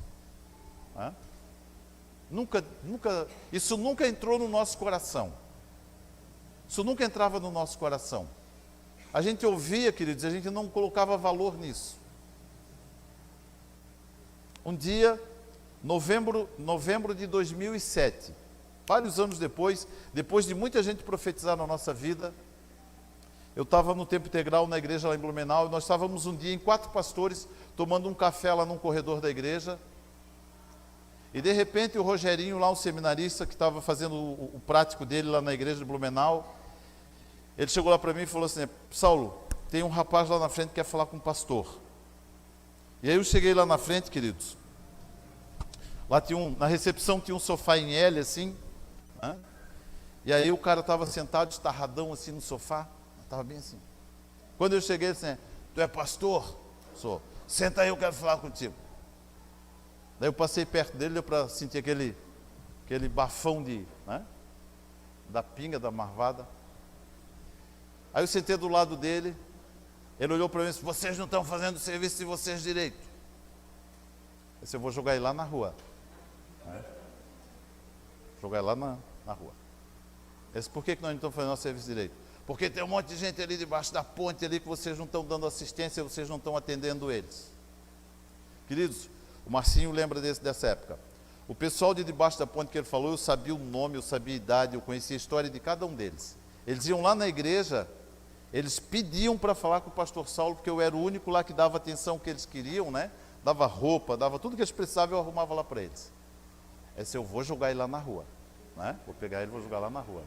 Speaker 1: isso nunca entrou no nosso coração. Isso nunca entrava no nosso coração. A gente ouvia, queridos, a gente não colocava valor nisso. Um dia, novembro de 2007, vários anos depois de muita gente profetizar na nossa vida, eu estava no tempo integral na igreja lá em Blumenau, e nós estávamos um dia em 4 pastores, tomando um café lá num corredor da igreja, e de repente o Rogerinho, lá um seminarista que estava fazendo o prático dele lá na igreja de Blumenau, ele chegou lá para mim e falou assim: Saulo, tem um rapaz lá na frente que quer falar com o pastor. E aí eu cheguei lá na frente, queridos, lá na recepção tinha um sofá em L assim, né? E aí o cara estava sentado, estarradão assim no sofá, estava bem assim. Quando eu cheguei, ele disse: tu é pastor? Sou. Senta aí, eu quero falar contigo. Daí eu passei perto dele, deu para sentir aquele bafão da pinga, da marvada. Aí eu sentei do lado dele, ele olhou para mim e disse: vocês não estão fazendo o serviço de vocês direito. Eu disse: eu vou jogar ele lá na rua. Jogar ele lá na rua. Eu disse: por que nós não estamos fazendo nosso serviço direito? Porque tem um monte de gente ali debaixo da ponte ali que vocês não estão dando assistência, vocês não estão atendendo eles. Queridos, o Marcinho lembra dessa época. O pessoal de debaixo da ponte que ele falou, eu sabia o nome, eu sabia a idade, eu conhecia a história de cada um deles. Eles iam lá na igreja, eles pediam para falar com o pastor Saulo, porque eu era o único lá que dava atenção que eles queriam, né? Dava roupa, dava tudo que eles precisavam, eu arrumava lá para eles. Eu disse: eu vou jogar ele lá na rua, né? Vou pegar ele e vou jogar lá na rua.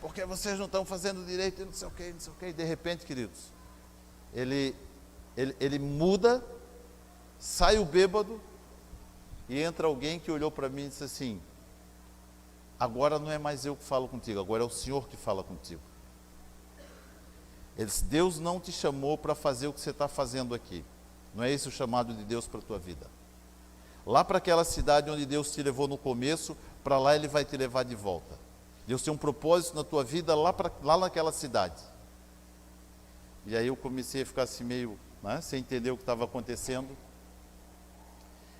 Speaker 1: Porque vocês não estão fazendo direito, não sei o que, não sei o que. De repente, queridos, ele muda, sai o bêbado, e entra alguém que olhou para mim e disse assim: agora não é mais eu que falo contigo, agora é o Senhor que fala contigo. Ele disse: Deus não te chamou para fazer o que você está fazendo aqui. Não é esse o chamado de Deus para a tua vida. Lá para aquela cidade onde Deus te levou no começo, para lá Ele vai te levar de volta. Deus tem um propósito na tua vida lá naquela cidade. E aí eu comecei a ficar assim meio, sem entender o que estava acontecendo.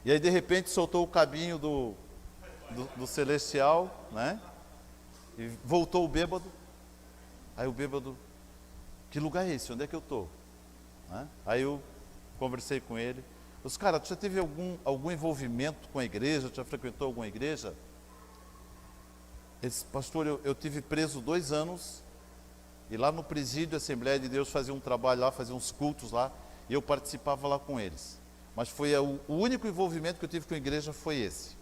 Speaker 1: E aí de repente soltou o cabinho do celestial, né? E voltou o bêbado. Aí o bêbado: que lugar é esse? Onde é que eu estou? Aí eu conversei com ele. Os caras: tu já teve algum envolvimento com a igreja? Tu já frequentou alguma igreja? Ele disse: pastor, eu tive preso 2 anos, e lá no presídio, a Assembleia de Deus fazia um trabalho lá, fazia uns cultos lá, e eu participava lá com eles. Mas o único envolvimento que eu tive com a igreja foi esse.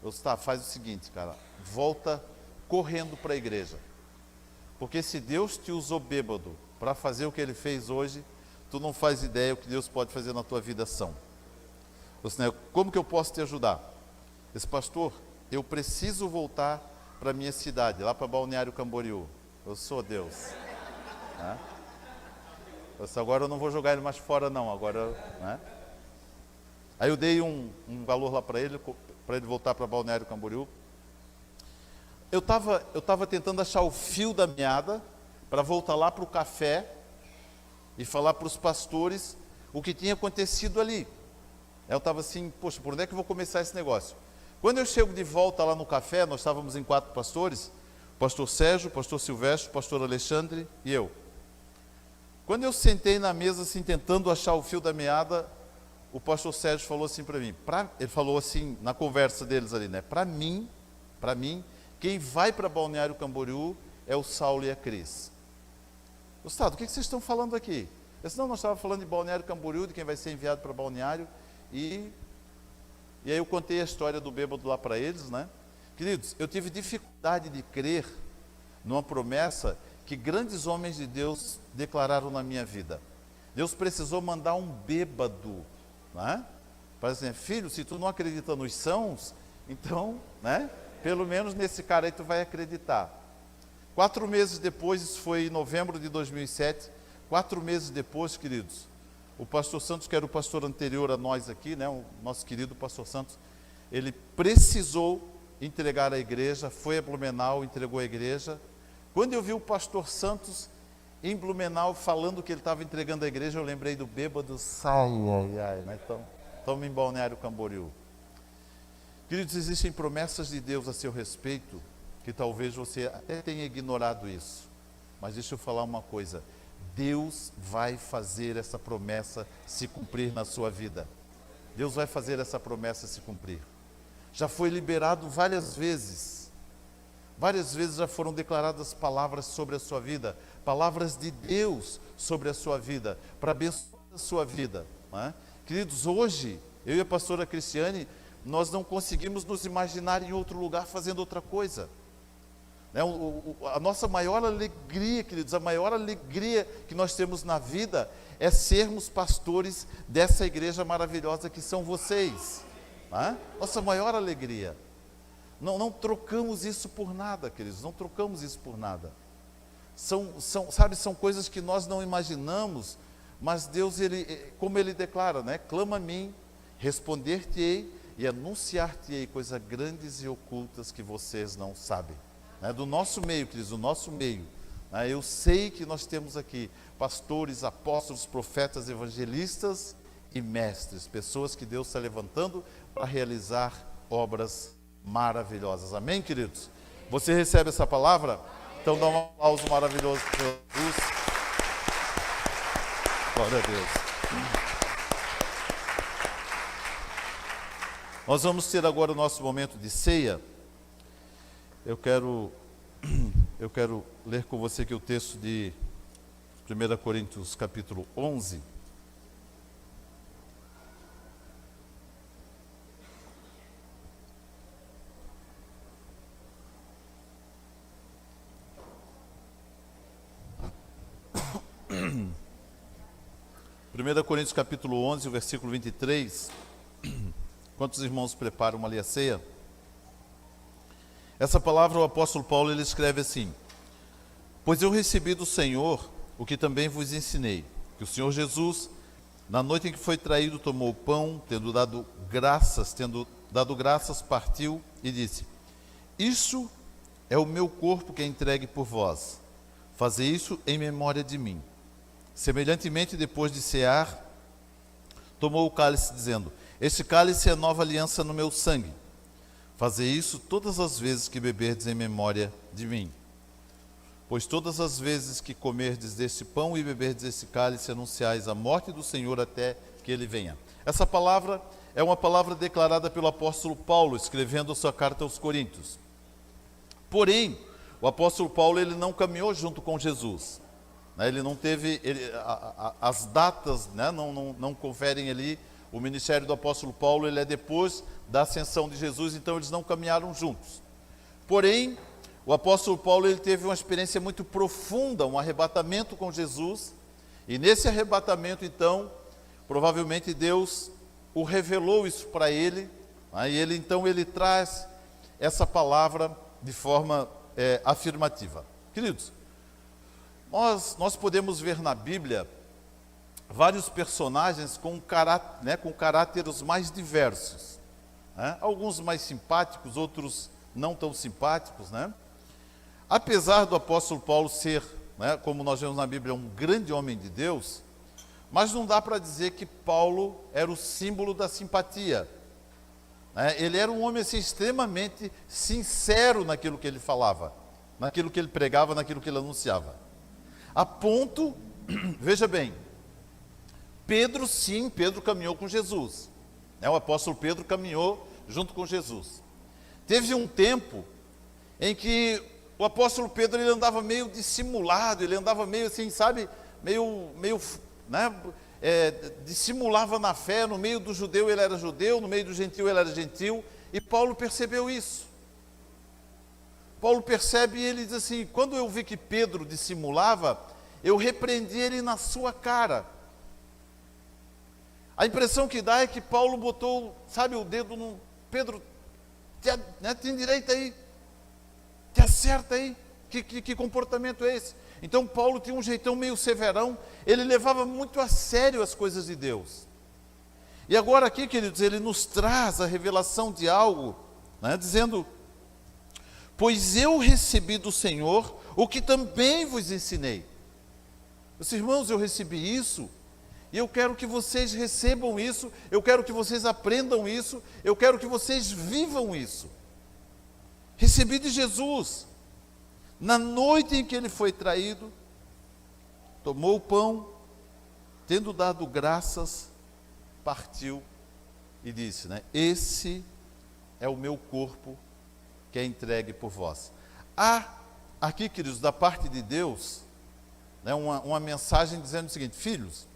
Speaker 1: Eu disse: tá, faz o seguinte, cara, volta correndo para a igreja. Porque se Deus te usou bêbado para fazer o que Ele fez hoje, tu não faz ideia o que Deus pode fazer na tua vida são. Eu disse: como que eu posso te ajudar? Esse pastor, eu preciso voltar para a minha cidade, lá para Balneário Camboriú. Eu sou Deus. Eu disse: agora eu não vou jogar ele mais fora não, agora... Aí eu dei um valor lá para ele voltar para Balneário Camboriú. Eu estava tentando achar o fio da meada para voltar lá para o café e falar para os pastores o que tinha acontecido ali. Eu estava assim: poxa, por onde é que eu vou começar esse negócio? Quando eu chego de volta lá no café, nós estávamos em 4 pastores, o pastor Sérgio, o pastor Silvestre, o pastor Alexandre e eu. Quando eu sentei na mesa assim, tentando achar o fio da meada, o pastor Sérgio falou assim para mim, ele falou assim, na conversa deles ali, para mim, quem vai para Balneário Camboriú é o Saulo e a Cris. Gustavo, o que vocês estão falando aqui? Eu disse: não, nós estávamos falando de Balneário Camboriú, de quem vai ser enviado para Balneário, e aí eu contei a história do bêbado lá para eles, né? Queridos, eu tive dificuldade de crer numa promessa que grandes homens de Deus declararam na minha vida. Deus precisou mandar um bêbado, né? Para dizer: filho, se tu não acredita nos sãos, então, né? Pelo menos nesse cara aí tu vai acreditar. 4 meses depois, isso foi em novembro de 2007, 4 meses depois, queridos, o pastor Santos, que era o pastor anterior a nós aqui, né, o nosso querido pastor Santos, ele precisou entregar a igreja, foi a Blumenau, entregou a igreja. Quando eu vi o pastor Santos em Blumenau falando que ele estava entregando a igreja, eu lembrei do bêbado, né? Então, estamos em Balneário Camboriú. Queridos, existem promessas de Deus a seu respeito, que talvez você até tenha ignorado isso. Mas deixa eu falar uma coisa, Deus vai fazer essa promessa se cumprir na sua vida. Deus vai fazer essa promessa se cumprir. Já foi liberado várias vezes já foram declaradas palavras sobre a sua vida, palavras de Deus sobre a sua vida, para abençoar a sua vida, não é? Queridos, hoje, eu e a pastora Cristiane, nós não conseguimos nos imaginar em outro lugar fazendo outra coisa. A nossa maior alegria, queridos, a maior alegria que nós temos na vida é sermos pastores dessa igreja maravilhosa que são vocês. Nossa maior alegria. Não trocamos isso por nada, queridos, não trocamos isso por nada. São coisas que nós não imaginamos, mas Deus, como Ele declara, né? Clama a mim, responder-te-ei e anunciar-te-ei coisas grandes e ocultas que vocês não sabem. Do nosso meio, queridos, do nosso meio. Eu sei que nós temos aqui pastores, apóstolos, profetas, evangelistas e mestres, pessoas que Deus está levantando para realizar obras maravilhosas. Amém, queridos? Você recebe essa palavra? Então dá um aplauso maravilhoso para Jesus. Glória a Deus. Nós vamos ter agora o nosso momento de ceia. Eu quero ler com você aqui o texto de 1 Coríntios capítulo 11. Primeira Coríntios capítulo 11, o versículo 23. Quantos irmãos preparam ali a ceia? Essa palavra o apóstolo Paulo ele escreve assim: pois eu recebi do Senhor o que também vos ensinei, que o Senhor Jesus, na noite em que foi traído, tomou o pão, tendo dado graças, partiu e disse: isso é o meu corpo que é entregue por vós, fazei isso em memória de mim. Semelhantemente, depois de cear, tomou o cálice, dizendo: este cálice é a nova aliança no meu sangue. Fazei isso todas as vezes que beberdes em memória de mim. Pois todas as vezes que comerdes deste pão e beberdes esse cálice, anunciais a morte do Senhor até que Ele venha. Essa palavra é uma palavra declarada pelo apóstolo Paulo, escrevendo a sua carta aos Coríntios. Porém, o apóstolo Paulo ele não caminhou junto com Jesus. Ele não teve, as datas, né, não conferem ali. O ministério do apóstolo Paulo ele é depois da ascensão de Jesus, então eles não caminharam juntos. Porém, o apóstolo Paulo ele teve uma experiência muito profunda, um arrebatamento com Jesus, e nesse arrebatamento, então, provavelmente Deus o revelou isso para ele, e ele traz essa palavra de forma afirmativa. Queridos, nós podemos ver na Bíblia vários personagens com caráteres mais diversos, né? Alguns mais simpáticos, outros não tão simpáticos, né? Apesar do apóstolo Paulo ser, né, como nós vemos na Bíblia, um grande homem de Deus, mas não dá para dizer que Paulo era o símbolo da simpatia, né? Ele era um homem assim, extremamente sincero naquilo que ele falava, naquilo que ele pregava, naquilo que ele anunciava. A ponto, veja bem, Pedro caminhou com Jesus. O apóstolo Pedro caminhou junto com Jesus. Teve um tempo em que o apóstolo Pedro ele andava meio dissimulado, ele andava meio assim, sabe, meio né, dissimulava na fé. No meio do judeu ele era judeu, no meio do gentil ele era gentil, e Paulo percebeu isso. Paulo percebe e ele diz assim: quando eu vi que Pedro dissimulava, eu repreendi ele na sua cara. A impressão que dá é que Paulo botou, sabe, o dedo no Pedro, tem direito aí, te acerta aí, que comportamento é esse? Então Paulo tinha um jeitão meio severão, ele levava muito a sério as coisas de Deus. E agora aqui, queridos, ele nos traz a revelação de algo, né, dizendo pois eu recebi do Senhor o que também vos ensinei. Meus irmãos, eu recebi isso, e eu quero que vocês recebam isso, eu quero que vocês aprendam isso, eu quero que vocês vivam isso. Recebi de Jesus. Na noite em que ele foi traído, tomou o pão, tendo dado graças, partiu e disse, esse é o meu corpo que é entregue por vós. Há aqui, queridos, da parte de Deus, uma mensagem dizendo o seguinte: filhos,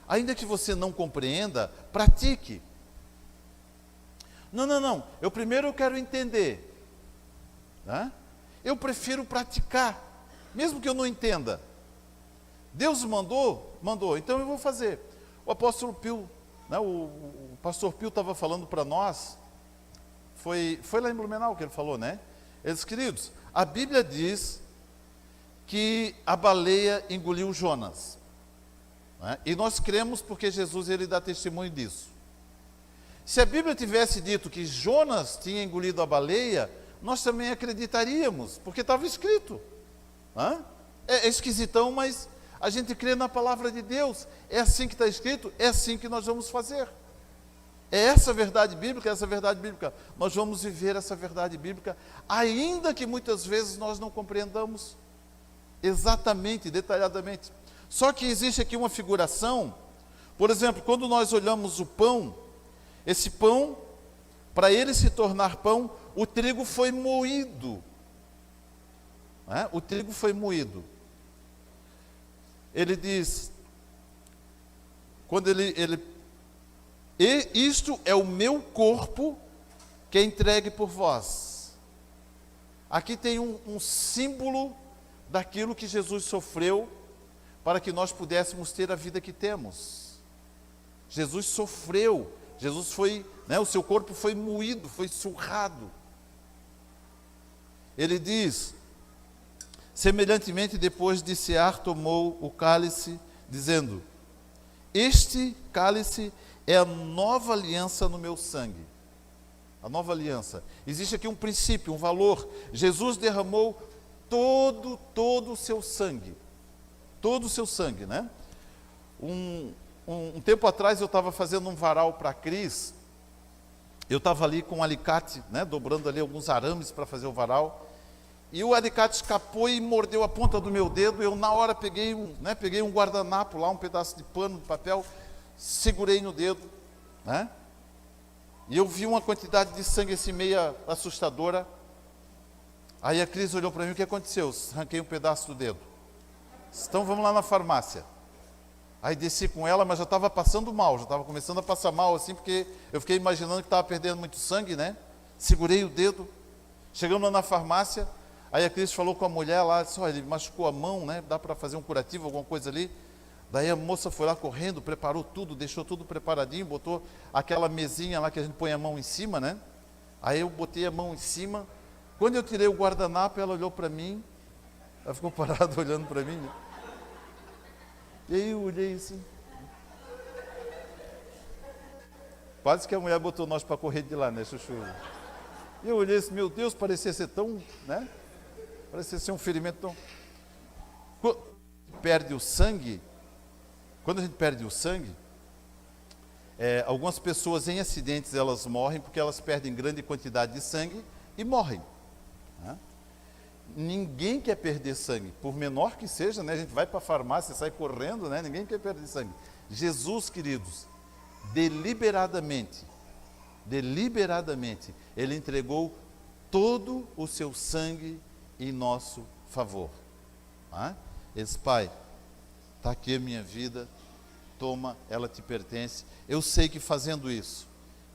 Speaker 1: ainda que você não compreenda, pratique. Não, primeiro eu quero entender. Eu prefiro praticar, mesmo que eu não entenda. Deus mandou, então eu vou fazer. O apóstolo Pio, o pastor Pio estava falando para nós, foi lá em Blumenau que ele falou, Ele disse, queridos, a Bíblia diz que a baleia engoliu Jonas. E nós cremos porque Jesus ele dá testemunho disso. Se a Bíblia tivesse dito que Jonas tinha engolido a baleia, nós também acreditaríamos, porque estava escrito. É esquisitão, mas a gente crê na palavra de Deus. É assim que está escrito, é assim que nós vamos fazer. É essa verdade bíblica, nós vamos viver essa verdade bíblica, ainda que muitas vezes nós não compreendamos exatamente, detalhadamente. Só que existe aqui uma figuração. Por exemplo, quando nós olhamos o pão, esse pão, para ele se tornar pão, o trigo foi moído. O trigo foi moído. Ele diz, quando e isto é o meu corpo que é entregue por vós. Aqui tem um símbolo daquilo que Jesus sofreu para que nós pudéssemos ter a vida que temos. Jesus sofreu, Jesus foi, o seu corpo foi moído, foi surrado. Ele diz, semelhantemente depois de cear, tomou o cálice, dizendo, este cálice é a nova aliança no meu sangue. A nova aliança. Existe aqui um princípio, um valor. Jesus derramou todo o seu sangue. Todo o seu sangue, Um tempo atrás eu estava fazendo um varal para a Cris. Eu estava ali com um alicate, dobrando ali alguns arames para fazer o varal. E o alicate escapou e mordeu a ponta do meu dedo. Eu na hora peguei um guardanapo lá, um pedaço de pano, de papel, segurei no dedo, e eu vi uma quantidade de sangue assim meia assustadora. Aí a Cris olhou para mim, o que aconteceu? Arranquei um pedaço do dedo. Então vamos lá na farmácia. Aí desci com ela, mas já estava passando mal, já estava começando a passar mal assim, porque eu fiquei imaginando que estava perdendo muito sangue, Segurei o dedo, chegamos lá na farmácia, aí a Cris falou com a mulher lá, disse, olha, ele machucou a mão, dá para fazer um curativo, alguma coisa ali. Daí a moça foi lá correndo, preparou tudo, deixou tudo preparadinho, botou aquela mesinha lá que a gente põe a mão em cima, Aí eu botei a mão em cima. Quando eu tirei o guardanapo, ela olhou para mim, ela ficou parada olhando para mim, E aí eu olhei assim. Quase que a mulher botou nós para correr de lá, chuchu? E eu olhei assim, meu Deus, parecia ser tão, Parecia ser um ferimento tão... Quando a gente perde o sangue, algumas pessoas em acidentes elas morrem porque elas perdem grande quantidade de sangue e morrem. Ninguém quer perder sangue, por menor que seja, a gente vai para a farmácia e sai correndo, ninguém quer perder sangue. Jesus, queridos, deliberadamente, ele entregou todo o seu sangue em nosso favor. Ele disse, Pai, está aqui a minha vida, toma, ela te pertence. Eu sei que fazendo isso,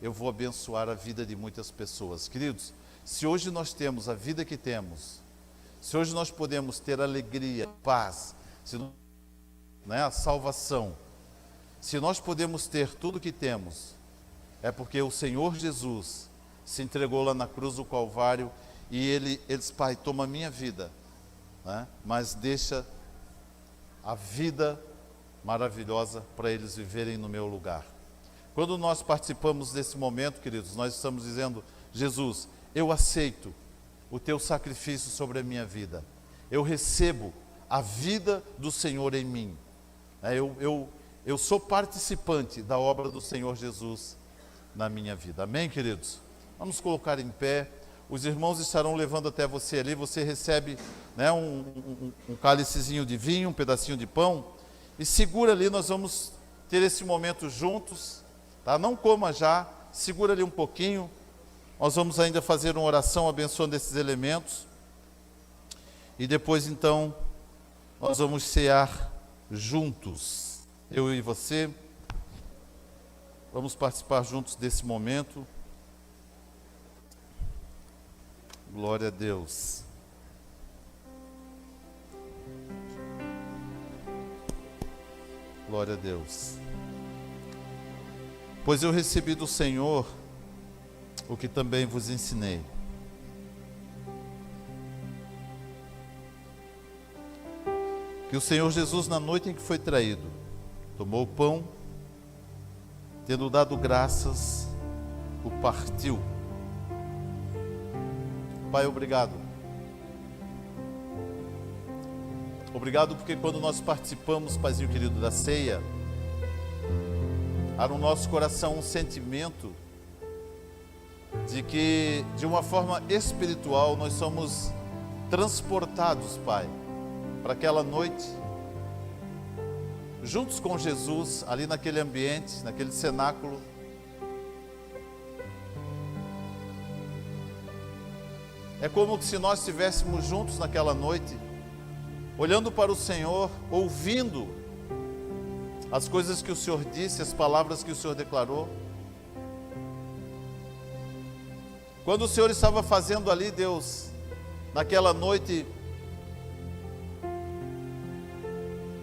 Speaker 1: eu vou abençoar a vida de muitas pessoas. Queridos, se hoje nós temos a vida que temos, se hoje nós podemos ter alegria, paz, a salvação, se nós podemos ter tudo que temos, é porque o Senhor Jesus se entregou lá na cruz do Calvário e Ele disse, Pai, toma a minha vida, mas deixa a vida maravilhosa para eles viverem no meu lugar. Quando nós participamos desse momento, queridos, nós estamos dizendo, Jesus, eu aceito o teu sacrifício sobre a minha vida. Eu recebo a vida do Senhor em mim. Eu sou participante da obra do Senhor Jesus na minha vida. Amém, queridos? Vamos colocar em pé. Os irmãos estarão levando até você ali. Você recebe, né, um cálicezinho de vinho, um pedacinho de pão. E segura ali, nós vamos ter esse momento juntos. Tá? Não coma já, segura ali um pouquinho. Nós vamos ainda fazer uma oração abençoando esses elementos. E depois, então, nós vamos cear juntos. Eu e você. Vamos participar juntos desse momento. Glória a Deus. Glória a Deus. Pois eu recebi do Senhor o que também vos ensinei. Que o Senhor Jesus, na noite em que foi traído, tomou o pão, tendo dado graças, o partiu. Pai, obrigado. Obrigado porque quando nós participamos, Paizinho querido, da ceia, há no nosso coração um sentimento de que, de uma forma espiritual, nós somos transportados, Pai, para aquela noite, juntos com Jesus, ali naquele ambiente, naquele cenáculo. É como se nós estivéssemos juntos naquela noite, olhando para o Senhor, ouvindo as coisas que o Senhor disse, as palavras que o Senhor declarou. Quando o Senhor estava fazendo ali, Deus, naquela noite,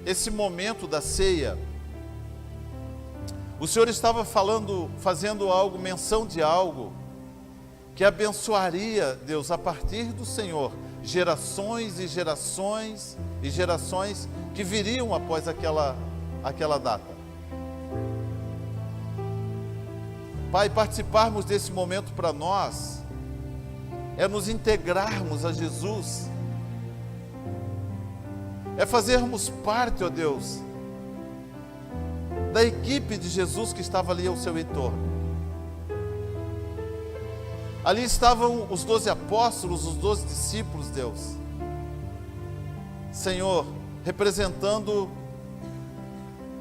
Speaker 1: esse momento da ceia, o Senhor estava fazendo algo, menção de algo, que abençoaria, Deus, a partir do Senhor, gerações e gerações e gerações que viriam após aquela data. Pai, participarmos desse momento para nós, é nos integrarmos a Jesus, é fazermos parte, ó Deus, da equipe de Jesus que estava ali ao seu entorno. Ali estavam os 12 apóstolos, os 12 discípulos, Deus. Senhor, representando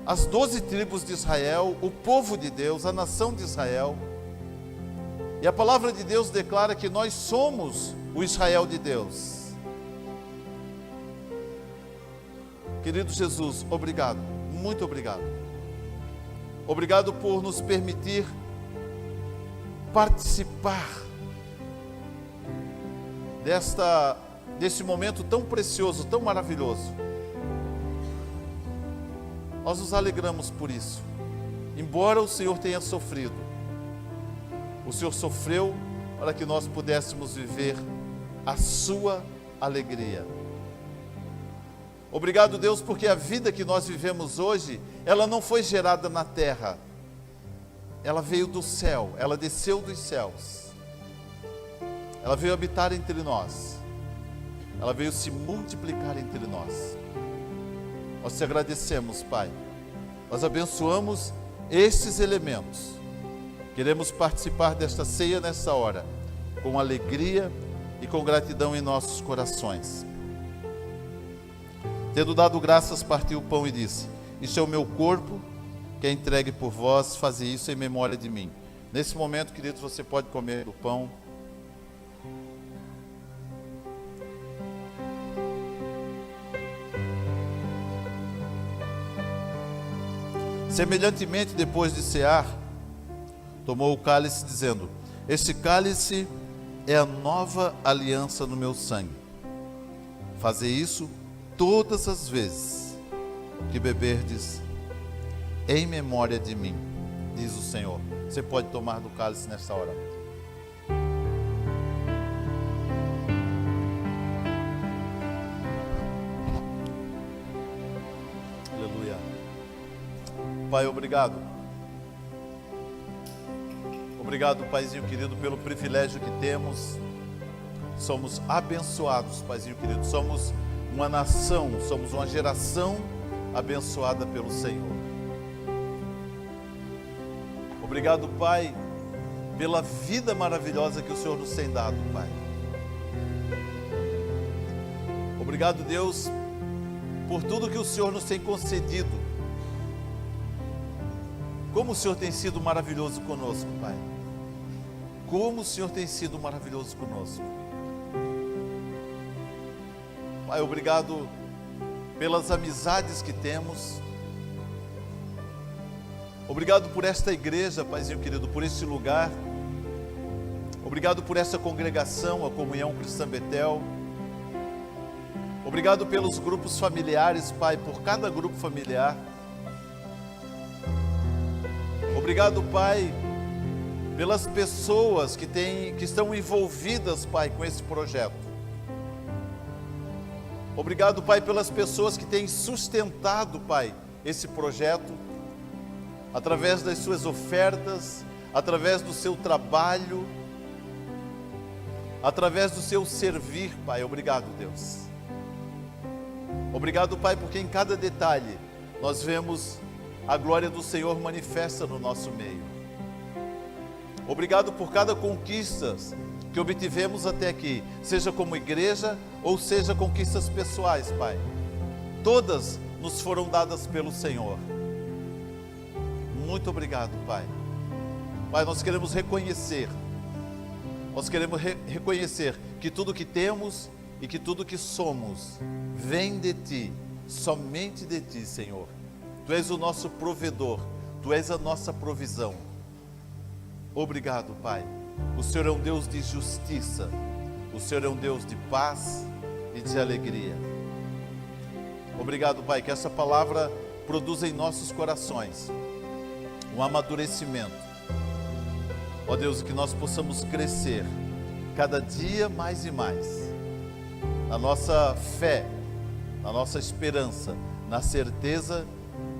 Speaker 1: as 12 tribos de Israel, o povo de Deus, a nação de Israel. E a palavra de Deus declara que nós somos o Israel de Deus. Querido Jesus, obrigado, muito obrigado. Obrigado por nos permitir participar desse momento tão precioso, tão maravilhoso. Nós nos alegramos por isso. Embora o Senhor tenha sofrido, o Senhor sofreu para que nós pudéssemos viver a sua alegria. Obrigado, Deus, porque a vida que nós vivemos hoje, ela não foi gerada na terra. Ela veio do céu, ela desceu dos céus. Ela veio habitar entre nós. Ela veio se multiplicar entre nós. Nós te agradecemos, Pai. Nós abençoamos estes elementos. Queremos participar desta ceia nessa hora, com alegria e com gratidão em nossos corações. Tendo dado graças, partiu o pão e disse: Isso é o meu corpo, que é entregue por vós, fazei isso em memória de mim. Nesse momento, queridos, você pode comer o pão. Semelhantemente, depois de cear, tomou o cálice, dizendo: Este cálice é a nova aliança no meu sangue. Fazei isso todas as vezes que beberdes em memória de mim, diz o Senhor. Você pode tomar do cálice nesta hora. Aleluia. Pai, obrigado. Obrigado, Paizinho querido, pelo privilégio que temos somos abençoados, Paizinho querido. Somos uma nação, somos uma geração abençoada pelo Senhor. Obrigado, Pai, pela vida maravilhosa que o Senhor nos tem dado, Pai. Obrigado, Deus, por tudo que o Senhor nos tem concedido. Como o Senhor tem sido maravilhoso conosco, Pai. Como o Senhor tem sido maravilhoso conosco. Pai, obrigado pelas amizades que temos. Obrigado por esta igreja, Paizinho querido, por este lugar. Obrigado por essa congregação, a Comunhão Cristã Betel. Obrigado pelos grupos familiares, Pai, por cada grupo familiar. Obrigado, Pai, pelas pessoas que estão envolvidas, Pai, com esse projeto. Obrigado, Pai, pelas pessoas que têm sustentado, Pai, esse projeto, através das suas ofertas, através do seu trabalho, através do seu servir, Pai. Obrigado, Deus. Obrigado, Pai, porque em cada detalhe nós vemos a glória do Senhor manifesta no nosso meio. Obrigado por cada conquista que obtivemos até aqui, seja como igreja ou seja conquistas pessoais, Pai. Todas nos foram dadas pelo Senhor. Muito obrigado, Pai. Pai, nós queremos reconhecer que tudo que temos e que tudo que somos vem de Ti, somente de Ti, Senhor. Tu és o nosso provedor, Tu és a nossa provisão. Obrigado, Pai. O Senhor é um Deus de justiça, o Senhor é um Deus de paz e de alegria. Obrigado, Pai, que essa palavra produza em nossos corações um amadurecimento. Ó Deus, que nós possamos crescer cada dia mais e mais na nossa fé, na nossa esperança, na certeza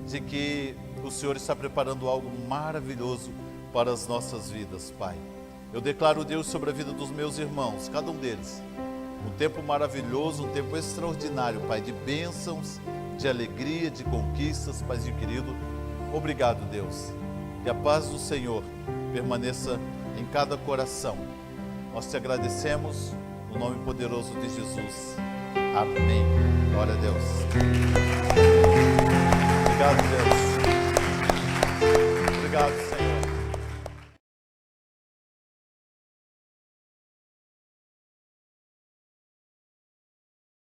Speaker 1: de que o Senhor está preparando algo maravilhoso para as nossas vidas, Pai. Eu declaro, Deus, sobre a vida dos meus irmãos, cada um deles, um tempo maravilhoso, um tempo extraordinário, Pai, de bênçãos, de alegria, de conquistas, Paizinho querido. Obrigado, Deus. Que a paz do Senhor permaneça em cada coração. Nós te agradecemos no nome poderoso de Jesus. Amém. Glória a Deus. Obrigado, Deus.